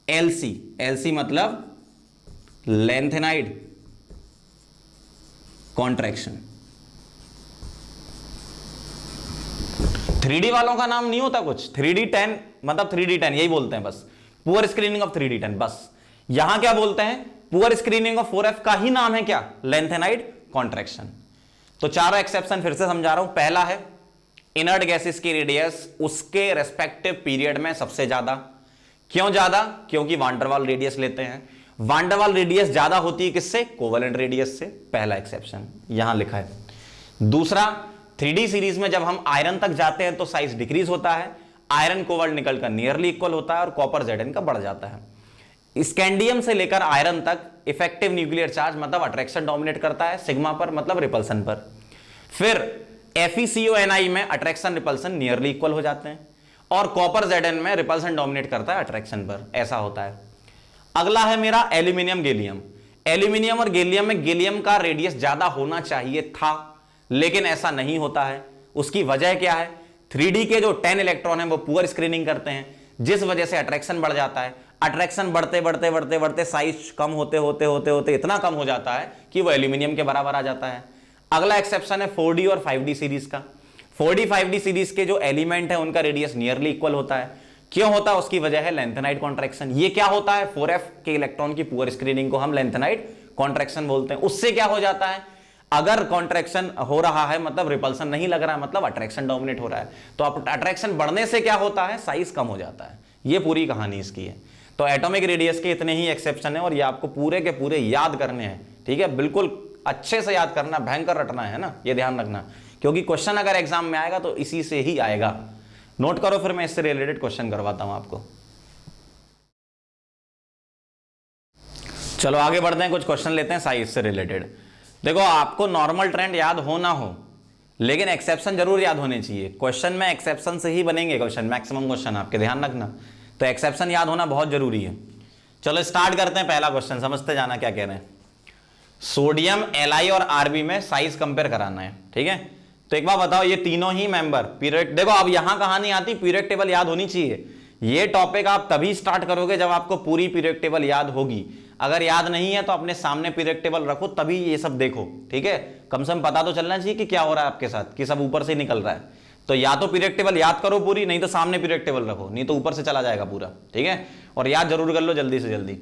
LC। LC मतलब लेंथेनाइड कॉन्ट्रैक्शन। 3D वालों का नाम नहीं होता कुछ, 3D10 मतलब 3D10 यही बोलते हैं बस, पुअर स्क्रीनिंग ऑफ 3D10 बस। यहां क्या बोलते हैं? पुअर स्क्रीनिंग ऑफ 4F का ही नाम है क्या? Lanthanide contraction. तो चारों एक्सेप्शन फिर से समझा रहा हूं। पहला है इनर्ट गैसेस की रेडियस उसके रेस्पेक्टिव पीरियड में सबसे ज्यादा। क्यों ज्यादा? क्योंकि वान डेर वाल रेडियस लेते हैं। वान डेर वाल रेडियस ज्यादा होती है किससे? कोवेलेंट रेडियस से। पहला एक्सेप्शन यहां लिखा है। दूसरा, 3D सीरीज में जब हम आयरन तक जाते हैं तो साइज डिक्रीज होता है, आयरन कोबाल्ट निकल का नियरली इक्वल होता है और कॉपर Zn का बढ़ जाता है। स्कैंडियम से लेकर आयरन तक इफेक्टिव न्यूक्लियर चार्ज मतलब अट्रैक्शन डोमिनेट करता है सिग्मा पर, मतलब रिपल्सन पर। फिर FeCO में अट्रैक्शन रिपल्सन नियरली इक्वल हो जाते हैं और कॉपर Zn में रिपल्सन डोमिनेट करता है अट्रैक्शन पर। ऐसा होता है। अगला है मेरा एल्यूमिनियम गैलियम। एल्यूमिनियम और गैलियम में गैलियम का रेडियस ज्यादा होना चाहिए था, लेकिन ऐसा नहीं होता है। उसकी वजह क्या है? 3D के जो 10 इलेक्ट्रॉन हैं वो पुअर स्क्रीनिंग करते हैं, जिस वजह से अट्रैक्शन बढ़ जाता है। अट्रैक्शन बढ़ते बढ़ते बढ़ते बढ़ते साइज कम होते होते होते होते इतना कम हो जाता है कि वो एल्यूमिनियम के बराबर आ जाता है। अगला एक्सेप्शन है 4D और 5D सीरीज का। 4D 5D सीरीज के जो एलिमेंट है उनका रेडियस नियरली इक्वल होता है। क्यों होता है? उसकी वजह है लेंथेनाइड कॉन्ट्रैक्शन। ये क्या होता है? 4F के इलेक्ट्रॉन की पुअर स्क्रीनिंग को हम लेंथेनाइड कॉन्ट्रैक्शन बोलते हैं। उससे क्या हो जाता है? अगर कॉन्ट्रैक्शन हो रहा है मतलब रिपल्सन नहीं लग रहा है, मतलब अट्रैक्शन डोमिनेट हो रहा है। तो अट्रैक्शन बढ़ने से क्या होता है? साइज कम हो जाता है। ये पूरी कहानी इसकी है। तो एटॉमिक रेडियस के इतने ही एक्सेप्शन है और ये आपको पूरे के पूरे याद करने हैं, ठीक है? बिल्कुल अच्छे से याद करना, भयंकर रटना है ना, ये ध्यान रखना, क्योंकि क्वेश्चन अगर एग्जाम में आएगा तो इसी से ही आएगा। नोट करो, फिर मैं इससे रिलेटेड क्वेश्चन करवाता हूं आपको। चलो आगे बढ़ते हैं, कुछ क्वेश्चन लेते हैं साइज से रिलेटेड। देखो आपको नॉर्मल ट्रेंड याद हो ना हो, लेकिन एक्सेप्शन जरूर याद होने चाहिए। क्वेश्चन में एक्सेप्शन से ही बनेंगे क्वेश्चन, मैक्सिमम क्वेश्चन आपके ध्यान रखना, तो एक्सेप्शन याद होना बहुत जरूरी है। चलो स्टार्ट करते हैं, पहला क्वेश्चन समझते जाना क्या कह रहे हैं। सोडियम Li और Rb में साइज कंपेयर कराना है, ठीक है। तो एक बार बताओ, ये तीनों ही मेंबर पीरियड, देखो अब यहां कहानी आती, पीरियड टेबल याद होनी चाहिए। ये टॉपिक आप तभी स्टार्ट करोगे जब आपको पूरी पीरियड टेबल याद होगी। अगर याद नहीं है तो अपने सामने पीरियड टेबल रखो, तभी ये सब देखो, ठीक है। कम से कम पता तो चलना चाहिए कि क्या हो रहा है आपके साथ, कि सब ऊपर से निकल रहा है। तो या तो पीरियड टेबल याद करो पूरी, नहीं तो सामने पीरियड टेबल रखो, नहीं तो ऊपर से चला जाएगा पूरा, ठीक है। और याद जरूर कर लो जल्दी से जल्दी।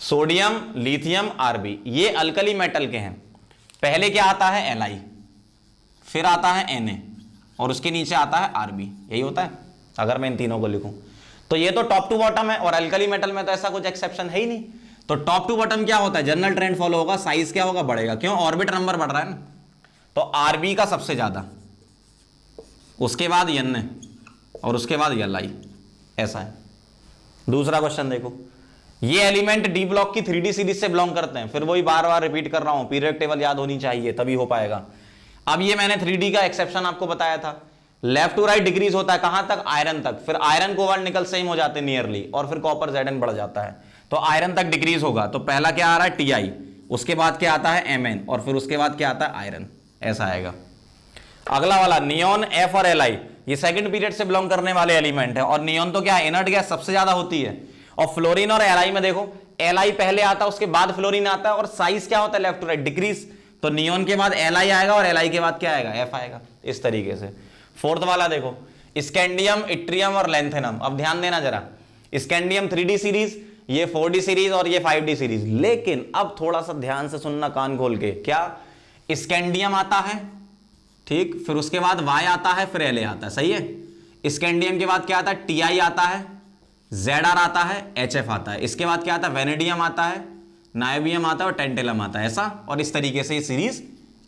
सोडियम, लिथियम, Rb ये अल्कली मेटल के हैं। पहले क्या आता है Li, फिर आता है Na और उसके नीचे आता है Rb, यही होता है अगर मैं इन तीनों को लिखूं। तो ये तो टॉप टू बॉटम है, और अल्कली मेटल में तो ऐसा कुछ एक्सेप्शन है ही नहीं। तो टॉप टू बॉटम क्या होता है, जनरल ट्रेंड फॉलो होगा, साइज क्या होगा, बढ़ेगा। क्यों, ऑर्बिट नंबर बढ़ रहा है ना। तो Rb का सबसे ज्यादा, उसके बाद Na और उसके बाद Li, ऐसा है। दूसरा क्वेश्चन देखो, ये एलिमेंट डी ब्लॉक की 3D सीरीज से बिलोंग करते हैं। फिर वही बार बार रिपीट कर रहा हूं, पीरियड टेबल याद होनी चाहिए तभी हो पाएगा। अब ये मैंने 3D का एक्सेप्शन आपको बताया था, लेफ्ट टू राइट डिक्रीज होता है, कहां तक, आयरन तक। फिर आयरन कोबाल्ट निकल सेम हो जाते हैं नियरली, और फिर कॉपर Zn बढ़ जाता है, तो आयरन तक डिक्रीज होगा। तो पहला क्या आ रहा है Ti, उसके बाद क्या आता है Mn, और फिर उसके बाद क्या आता है आयरन, ऐसा आएगा। अगला वाला नियोन, F और Li, ये सेकंड पीरियड से बिलोंग करने वाले एलिमेंट है। और नियोन तो क्या है, इनर्ट गैस सबसे ज्यादा होती है। और फ्लोरीन और Li में देखो, Li पहले आता है, उसके बाद फ्लोरीन आता है, और साइज क्या होता है, लेफ्ट टू राइट डिक्रीज। तो नियोन के बाद Li आएगा, और Li के बाद क्या आएगा, F आएगा, इस तरीके से। फोर्थ वाला देखो, स्कैंडियम, इट्रियम और लेंथेनम। अब ध्यान देना जरा, स्कैंडियम 3D सीरीज, ये 4D सीरीज और ये 5D सीरीज। लेकिन अब थोड़ा सा ध्यान से सुनना कान खोल के, क्या स्कैंडियम आता है, ठीक, फिर उसके बाद Y आता है, फिर La आता है, सही है। स्कैंडियम के बाद क्या आता है, Ti आता है, Zr आता है, HF आता है। इसके बाद क्या आता है, वेनेडियम आता है, नायोबियम आता है और टेंटेलम आता है, ऐसा। और इस तरीके से ये सीरीज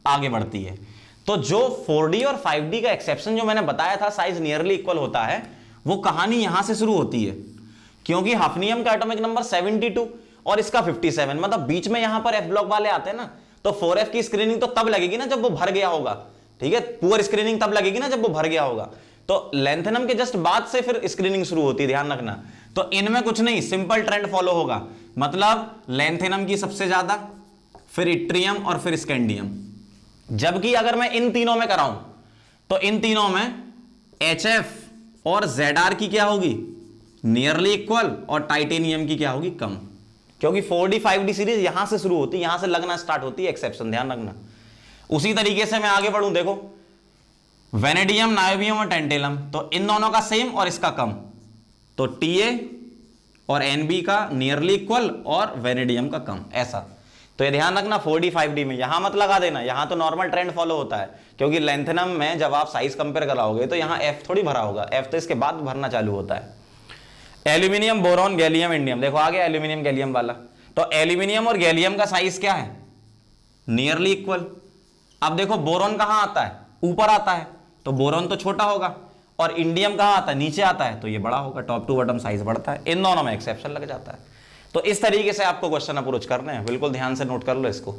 आगे बढ़ती है। तो जो 4D और 5D का एक्सेप्शन जो मैंने बताया था, साइज नियरली इक्वल होता है, वो कहानी यहां से शुरू होती है। क्योंकि हफनियम का एटॉमिक नंबर 72 और इसका 57, मतलब बीच में यहां पर F ब्लॉक वाले आते हैं ना, तो 4F की स्क्रीनिंग तो तब लगेगी ना जब वो भर गया होगा, ठीक है। पुअर स्क्रीनिंग तब लगेगी ना जब वो भर गया होगा। तो लेंथेनम के जस्ट बाद से फिर स्क्रीनिंग शुरू होती है, ध्यान रखना। तो इनमें कुछ नहीं, सिंपल ट्रेंड फॉलो होगा, मतलब लेंथेनम की सबसे ज्यादा, फिर इट्रियम और फिर स्कैंडियम। जबकि अगर मैं इन तीनों में कराऊं, तो इन तीनों में HF और Zr की क्या होगी, नियरली इक्वल, और टाइटेनियम की क्या होगी, कम। क्योंकि 4D 5D सीरीज यहां से शुरू होती है, यहां से लगना स्टार्ट होती है एक्सेप्शन, ध्यान रखना। उसी तरीके से मैं आगे बढ़ूं, देखो वेनेडियम, नायोबियम और टेंटेलम, तो इन दोनों का सेम और इसका कम। तो TA और NB का नियरली इक्वल और वेनेडियम का कम, ऐसा। तो ये ध्यान रखना 4D 5D में, यहां मत लगा देना, यहां तो नॉर्मल ट्रेंड फॉलो होता है। क्योंकि लेंथेनम में जब आप साइज कंपेयर कराओगे तो यहां F थोड़ी भरा होगा, F तो इसके बाद भरना चालू होता है। एल्यूमिनियम, बोरॉन, गैलियम, इंडियम, देखो आ गया एल्यूमिनियम गैलियम वाला। तो एल्यूमिनियम और गैलियम का साइज क्या है, नियरली इक्वल। अब देखो बोरॉन कहां आता है, ऊपर आता है, तो बोरॉन तो छोटा होगा। और इंडियम कहां आता है, नीचे आता है, तो ये बड़ा होगा, टॉप टू बॉटम साइज बढ़ता है। इन दोनों में एक्सेप्शन लग जाता है। तो इस तरीके से आपको क्वेश्चन अप्रोच करने हैं, बिल्कुल ध्यान से नोट कर लो इसको।